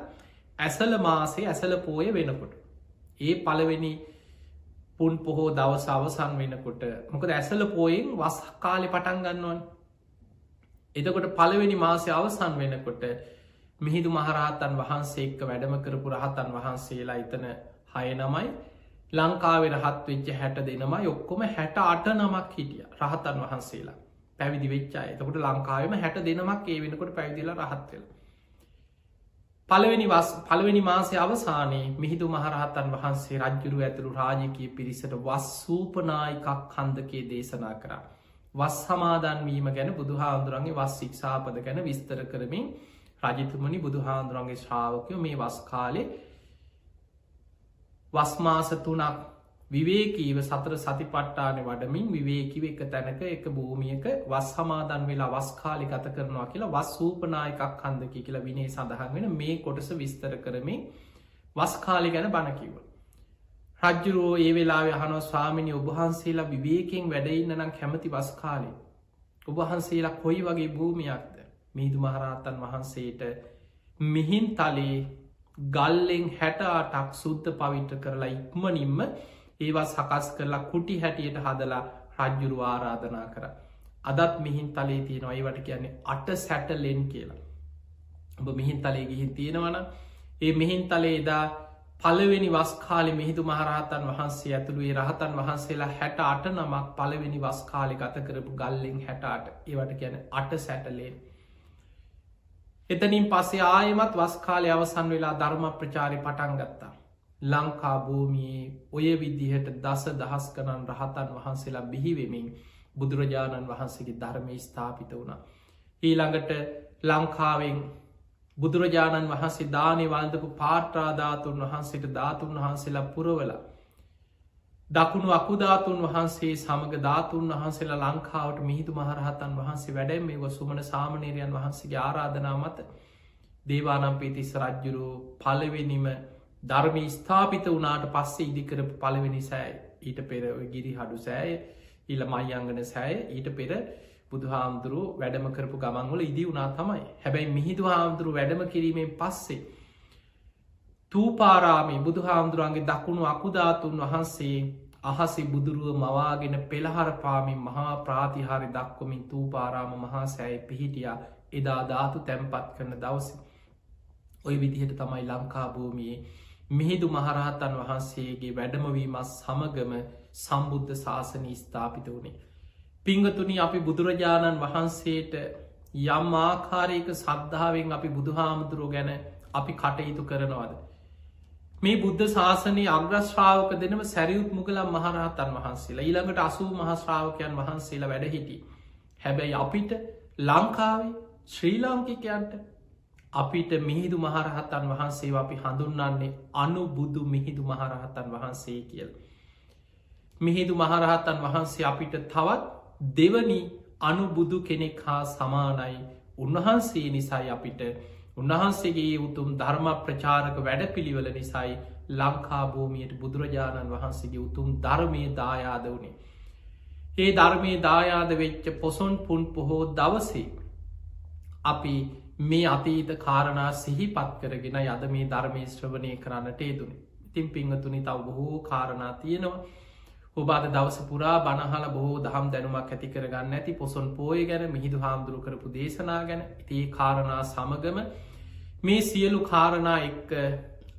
ඇසල මාසේ ඇසල පෝය වෙනකොට. ඒ පළවෙනි පුන් පොහෝ දවස අවසන් වෙනකොට මොකද ඇසල පෝයෙන් වස් කාලෙ පටන් ගන්නවන්. එතකොට පළවෙනි මාසය අවසන් වෙනකොට මිහිදු මහරහතන් වහන්සේ එක්ක වැඩම කරපු රහතන් වහන්සේලා එතන 6 නමයි ලංකාවේ රහත් වෙච්ච 60 දෙනමයි ඔක්කොම 68 නමක් හිටිය රහතන් වහන්සේලා පැවිදි වෙච්ච අය. එතකොට ලංකාවෙම 60 දෙනමක් ඒ වෙනකොට පැවිදිලා රහත් වෙලා. පළවෙනි මාසයේ අවසානයේ මිහිඳු මහරහතන් වහන්සේ රජුරු ඇතුළු රාජකීය පිරිසට වස් සූපනායිකක් ඛණ්ඩකයේ දේශනා කරා. වස් සමාදන් වීම ගැන බුදුහාඳුරන්ගේ වස් ශික්ෂාපද ගැන විස්තර කරමින් රජතුමනි බුදුහාඳුරන්ගේ ශ්‍රාවකයෝ මේ වස් කාලේ වස් මාස 3ක් විවේකීව සතර සතිපට්ඨාන වඩමින් විවේකීව එක තැනක එක භූමියක වස් සමාදන් වෙලා වස් කාලේ ගත කරනවා කියලා වස් සූපනායිකක් ඛණ්ඩකය කියලා විනය සඳහන් වෙන මේ කොටස විස්තර කරමින් වස් කාලේ ගැන බණ කිව්වා. රජ්ජුරුවෝ ඒ වෙලාවේ අහනවා ස්වාමිනී ඔබ වහන්සේලා විවේකයෙන් වැඩ ඉන්න නම් කැමති වස් කාලේ. ඔබ වහන්සේලා කොයි වගේ භූමියක්ද? මිහිඳු මහරහතන් වහන්සේට මිහින්තලේ ගල්ලෙන් 68ක් සුද්ධ පවිත්‍ර කරලා ඉක්මනින්ම ඒවා සකස් කරලා කුටි හැටියට හදලා රජ්ජුරුව ආරාධනා කරා. අදත් මිහින්තලේ තියෙනවා ඒවට කියන්නේ 8 සැටලෙන් කියලා. ඔබ මිහින්තලේ ගිහින් තියෙනවනම් ඒ මිහින්තලේ එදා පළවෙනි වස් කාලේ මිහිඳු මහරහතන් වහන්සේ ඇතුළු ඒ රහතන් වහන්සේලා 68 නමක් පළවෙනි වස් කාලේ ගත කරපු ගල්ලෙන් 68. ඒවට කියන්නේ 8 සැටලෙන්. එතනින් පස්සේ ආයෙමත් වස් කාලේ අවසන් වෙලා ධර්ම ප්‍රචාරය පටන් ගත්තා. ලංකා භූමියේ ඔය විදිහට දහස් ගණන් රහතන් වහන්සේලා බිහි වෙමින් බුදුරජාණන් වහන්සේගේ ධර්මයේ ස්ථාපිත වුණා. ඊළඟට ලංකාවෙන් බුදුරජාණන් වහන්සේ දානේ වළඳපු පාට්‍රා ධාතුන් වහන්සේට ධාතුන් වහන්සේලා පුරවලා දකුණු අකුධාතුන් වහන්සේ සමග ධාතුන් වහන්සේලා ලංකාවට මිහිඳු මහරහතන් වහන්සේ වැඩැමීම සුමන සාමණේරයන් වහන්සේගේ ආරාධනා මත දේවානම්පියතිස්ස රජුරෝ පළවෙනිම ධර්මයේ ස්ථාපිත වුණාට පස්සේ ඉදිකරපු පළවෙනි සෑය. ඊට පෙර ගිරිහඩු සෑය, ඊළ මහියංගන සෑය, ඊට පෙර බුදුහාමුදුරුවෝ වැඩම කරපු ගමන් වල ඉදි වුණා තමයි. හැබැයි මිහිඳු හාමුදුරුවෝ වැඩම කිරීමෙන් පස්සේ තූපාරාමේ බුදුහාමුදුරන්ගේ දකුණු අකුධාතුන් වහන්සේ අහසේ බුදුරුව මවාගෙන පෙළහර පාමින් මහා ප්‍රාතිහාර්ය දක්වමින් තූපාරාම මහා සෑය පිහිටියා. එදා ධාතු තැන්පත් කරන දවසේ ඔය විදිහට තමයි ලංකා භූමියේ මිහිඳු මහරහතන් වහන්සේගේ වැඩමවීමත් සමගම සම්බුද්ධ ශාසනය ස්ථාපිත වුණේ. පිංගතුනි අපි බුදුරජාණන් වහන්සේට යම් ආකාරයක ශ්‍රද්ධාවෙන් අපි බුදුහාමුදුරුවෝ ගැන අපි කටයුතු කරනවද? මේ බුද්ධ ශාසනයේ අග්‍රශ්‍රාවක දෙනම සැරියුත් මුගලන් මහරහතන් වහන්සේලා ඊළඟට 80 මහා ශ්‍රාවකයන් වහන්සේලා වැඩ හිටියේ. හැබැයි අපිට ලංකාවේ ශ්‍රී ලාංකිකයන්ට අපිට මිහිඳු මහරහතන් වහන්සේව අපි හඳුන්වන්නේ අනුබුදු මිහිඳු මහරහතන් වහන්සේ කියලා. මිහිඳු මහරහතන් වහන්සේ අපිට තවත් දෙවනි අනුබුදු කෙනෙක් හා සමානයි. උන්වහන්සේ නිසායි අපිට උන්වහන්සේගේ උතුම් ධර්ම ප්‍රචාරක වැඩපිළිවෙල නිසායි ලංකා භූමියට බුදුරජාණන් වහන්සේගේ උතුම් ධර්මයේ දායාද වුණේ. ඒ ධර්මයේ දායාද වෙච්ච පොසොන් පුන් පොහෝ දවසේ අපි මේ අතීත කාරණා සිහිපත් කරගෙන අද මේ ධර්මයේ ශ්‍රවණය කරන්නට යෙදුනේ. ඉතින් පින්වතුනි තව බොහෝ කාරණා තියෙනවා. ඔබ අද දවස පුරා බණ අහලා බොහෝ දහම් දැනුමක් ඇති කරගන්න ඇති පොසොන් පෝය ගැන, මිහිඳු හාමුදුරුවෝ කරපු දේශනා ගැන. ඉතින් මේ කාරණා සමගම මේ සියලු කාරණා එක්ක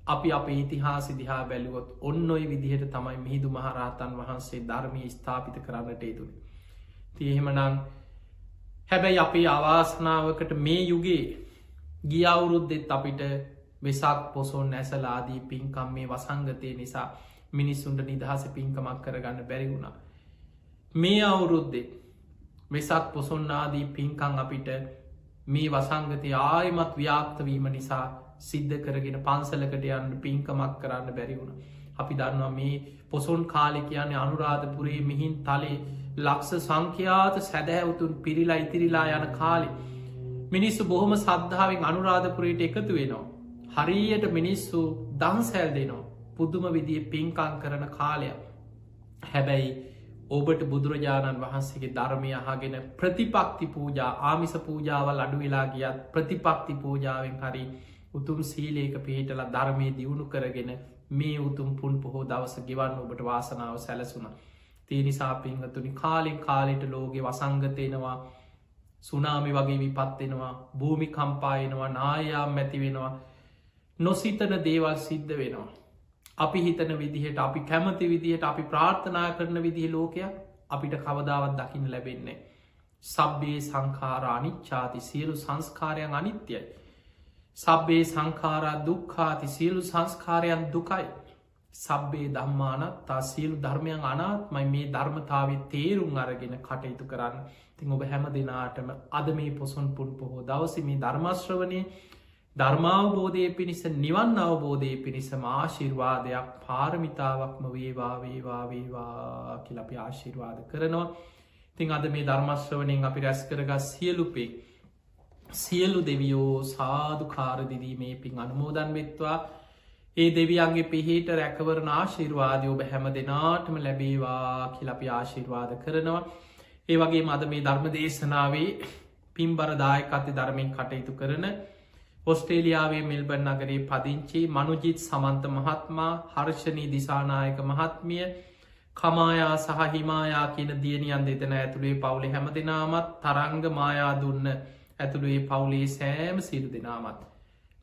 අපි අපේ ඉතිහාසය දිහා බැලුවොත් ඔන්න ඔය විදිහට තමයි මිහිඳු මහරහතන් වහන්සේ ධර්මයේ ස්ථාපිත කරන්නට යෙදුනේ. ඉතින් එහෙමනම් හැබැයි අපේ අවාසනාවකට මේ යුගයේ ගිය අවුරුද්දෙත් අපිට වෙසක් පොසොන් ඇසල ආදී පින්කම් මේ වසංගතය නිසා මිනිස්සුන්ට නිදහස පින්කමක් කරගන්න බැරි වුණා. මේ අවුරුද්දේ වෙසක් පොසොන් ආදී පින්කම් අපිට මේ වසංගතය ආයමත් ව්‍යාප්තවීම නිසා සිද්ධ කරගෙන පන්සලකට යන්න පින්කමක් කරන්න බැරි වුණ. අපි දන්නවා මේ පොසොන් කාලෙ කියන්නේ අනුරාධපුරේ මිහින්තලේ ලක්ෂ සංඛ්‍යාත සැදැහැවතුන් පිරිලා ඉතිරිලා යන කාලෙ. මිනිස්සු බොහොම සද්ධාවෙන් අනුරාධපුරයට එකතු වෙනවා. හරියට මිනිස්සු දන්සැල් දෙනවා. පුදුම විදිය පින්කං කරන කාලයක්. හැබැයි ඔබට බුදුරජාණන් වහන්සේගේ ධර්මය අහගෙන ප්‍රතිපක්ති පූජා ආමිස පූජාවල් අඩු වෙලා ගියත් ප්‍රතිපක්ති පූජාවෙන් හරි උතුම් සීලේක පිහිටලා ධර්මය දියුණු කරගෙන මේ උතුම් පුන් පොහෝ දවස ගෙවන්න ඔබට වාසනාව සැලසුන. තිය නිසා පිංහතුනි කාලෙන් කාලෙට ලෝගෙ වසංගතයෙනවා සුනාමි වගේ විපත්වෙනවා භූමි කම්පායනවා නායාම් ඇති වෙනවා නොසිතන දේවල් සිද්ධ වෙනවා. අපි හිතන විදිහට අපි කැමති විදිහට අපි ප්‍රාර්ථනා කරන විදිහ ලෝකයක් අපිට කවදාවත් දකින්න ලැබෙන්නේ. සබ්බේ සංඛාර අනිච්චාති සියලු සංස්කාරයන් අනිත්‍යයි. සබ්බේ සංඛාරා දුක්ඛාති සියලු සංස්කාරයන් දුකයි. සබ්බේ ධම්මානත්තා සියලු ධර්මයන් අනාත්මයි මේ ධර්මතාවේ තේරුම් අරගෙන කටයුතු කරන්න. තින් ඔබ හැම දෙනාටම අද මේ පොසොන් පුන් පොහෝ දවස මේ ධර්මශ්‍රවනය ධර්මාවබෝධය පිණිස නිවන් අවබෝධය පිණිසම ආශිර්වාදයක් පාරමිතාවක්ම වේවා වේවා වේවා කියල අපි ආශිර්වාද කරනවා. තින් අද මේ ධර්මශ්‍රවනයෙන් අපි රැස් කරගත් සියලුපේ සියලු දෙවියෝ සාධු කාරදිදී මේ පින් අනුමෝදන් වෙත්වා ඒ දෙවියන්ගේ පිහිට රැකවරණ ආශිර්වාදය ඔබ හැම දෙනාටම ලැබේවා කියල අපි ආශිර්වාද කරනවා. ඒ වගේ මද මේ ධර්ම දේශනාවේ පින්බරදායක අති ධර්මයෙන් කටයුතු කරන ඔස්ට්‍රේලියාවේ මෙල්බර්න් නගරේ පදිංචි මනුජිත් සමන්ත මහත්මා හර්ෂණී දිසානායක මහත්මිය කමායා සහ හිමායා කියන දියනියන් දෙතන ඇතුළේ පවුලේ හැම දෙනාමත් තරංග මායා දුන්න ඇතුළුවේ පවුලේ සෑම සිරු දෙනාමත්.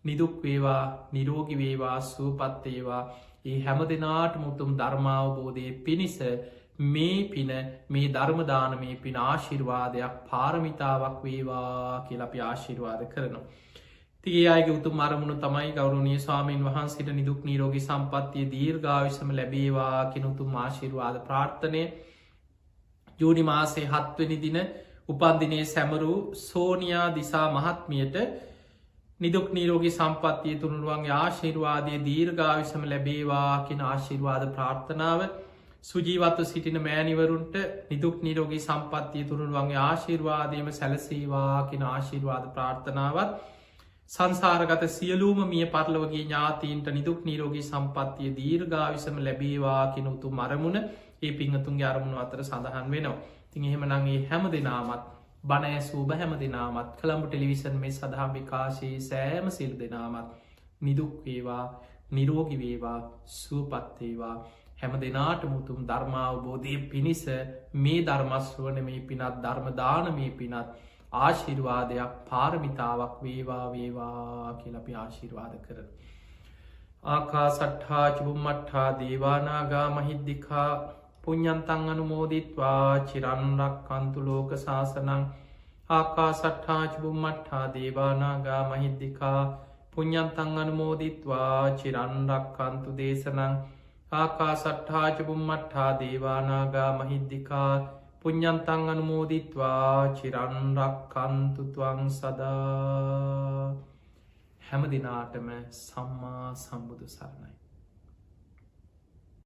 නිදුක් වේවා නිරෝගි වේවා සූපත් ඒවා ඒ හැම දෙනාට මුතුම් ධර්මාවබෝධය පිණිස මේ පින මේ ධර්මදාන මේ පින ආශිර්වාදයක් පාරමිතාවක් වේවා කියල අපි ආශිර්වාද කරනවා. තිගේ අයගේ උතුම් අරමුණු තමයි ගෞරුණිය ස්වාමීන් වහන්සේට නිදුක් නීරෝගී සම්පත්තිය දීර්ඝායුෂම ලැබේවා කියන උතුම් ආශිර්වාද ප්‍රාර්ථනය. ජූනි මාසේ 7 වෙනි දින උපන්දිනයේ සැමරූ සෝනියා දිසා මහත්මියට නිදුක් නීරෝගී සම්පත්තිය තුනුරුවන්ගේ ආශිර්වාදය දීර්ඝායුෂම ලැබේවා කියන ආශිර්වාද ප්‍රාර්ථනාව. සුජීවත්ව සිටින මෑනිවරුන්ට නිදුක් නීරෝගී සම්පත්තිය තුරුරුවන්ගේ ආශිර්වාදයම සැලසේවා කියන ආශිර්වාද ප්‍රාර්ථනාවත්. සංසාරගත සියලූම මිය පරලවගේ ඥාතීන්ට නිදුක් නීරෝගී සම්පත්තිය දීර්ඝාවිසම ලැබේවා කෙන උතු මරමුණ ඒ පිංහතුන්ගේ අරමුණු අතර සඳහන් වෙනවා. තින් එහෙමනගේ හැම දෙනාමත් බණය සූබ හැම දෙනාමත් කළම්බු ටෙලිවිසන් මේ සඳහා විකාශයේ සෑම සිල් දෙනාමත් නිදුක් වේවා නිරෝගි වේවා සුවපත්තේවා හැම දෙනාට මුතුම් ධර්මාවබෝධය පිණිස මේ ධර්මස්වන මේ පිනත් ධර්මදාන මේ පිනත් ආශිර්වාදයක් පාරමිතාවක් වේවා වේවා කියල අපි ආශිර්වාද කරන. ආකා සට්හා චුබුම්මට්හා දේවානාගා මහිද්දිකා පුඤ්ඤන්තං අනුමෝදිත්වා චිරන්රක් කන්තු ලෝක ශාසනං ආකා සට්හා චුබුම්මට්හා දේවානාගා මහිද්දිකා පුඤ්ඤන්තං අනුමෝදිත්වා චිරන්රක් කන්තු දේශනං ආකා සට්හා චුබුම්මට්හා දේවානාගා මහිද්දිකා පුඤ්ඤන්තං අනුමෝදිත්වා චිරන්රක් කන්තුතුවං සදා. හැම දිනාටම සම්මා සම්බුදු සරණයි.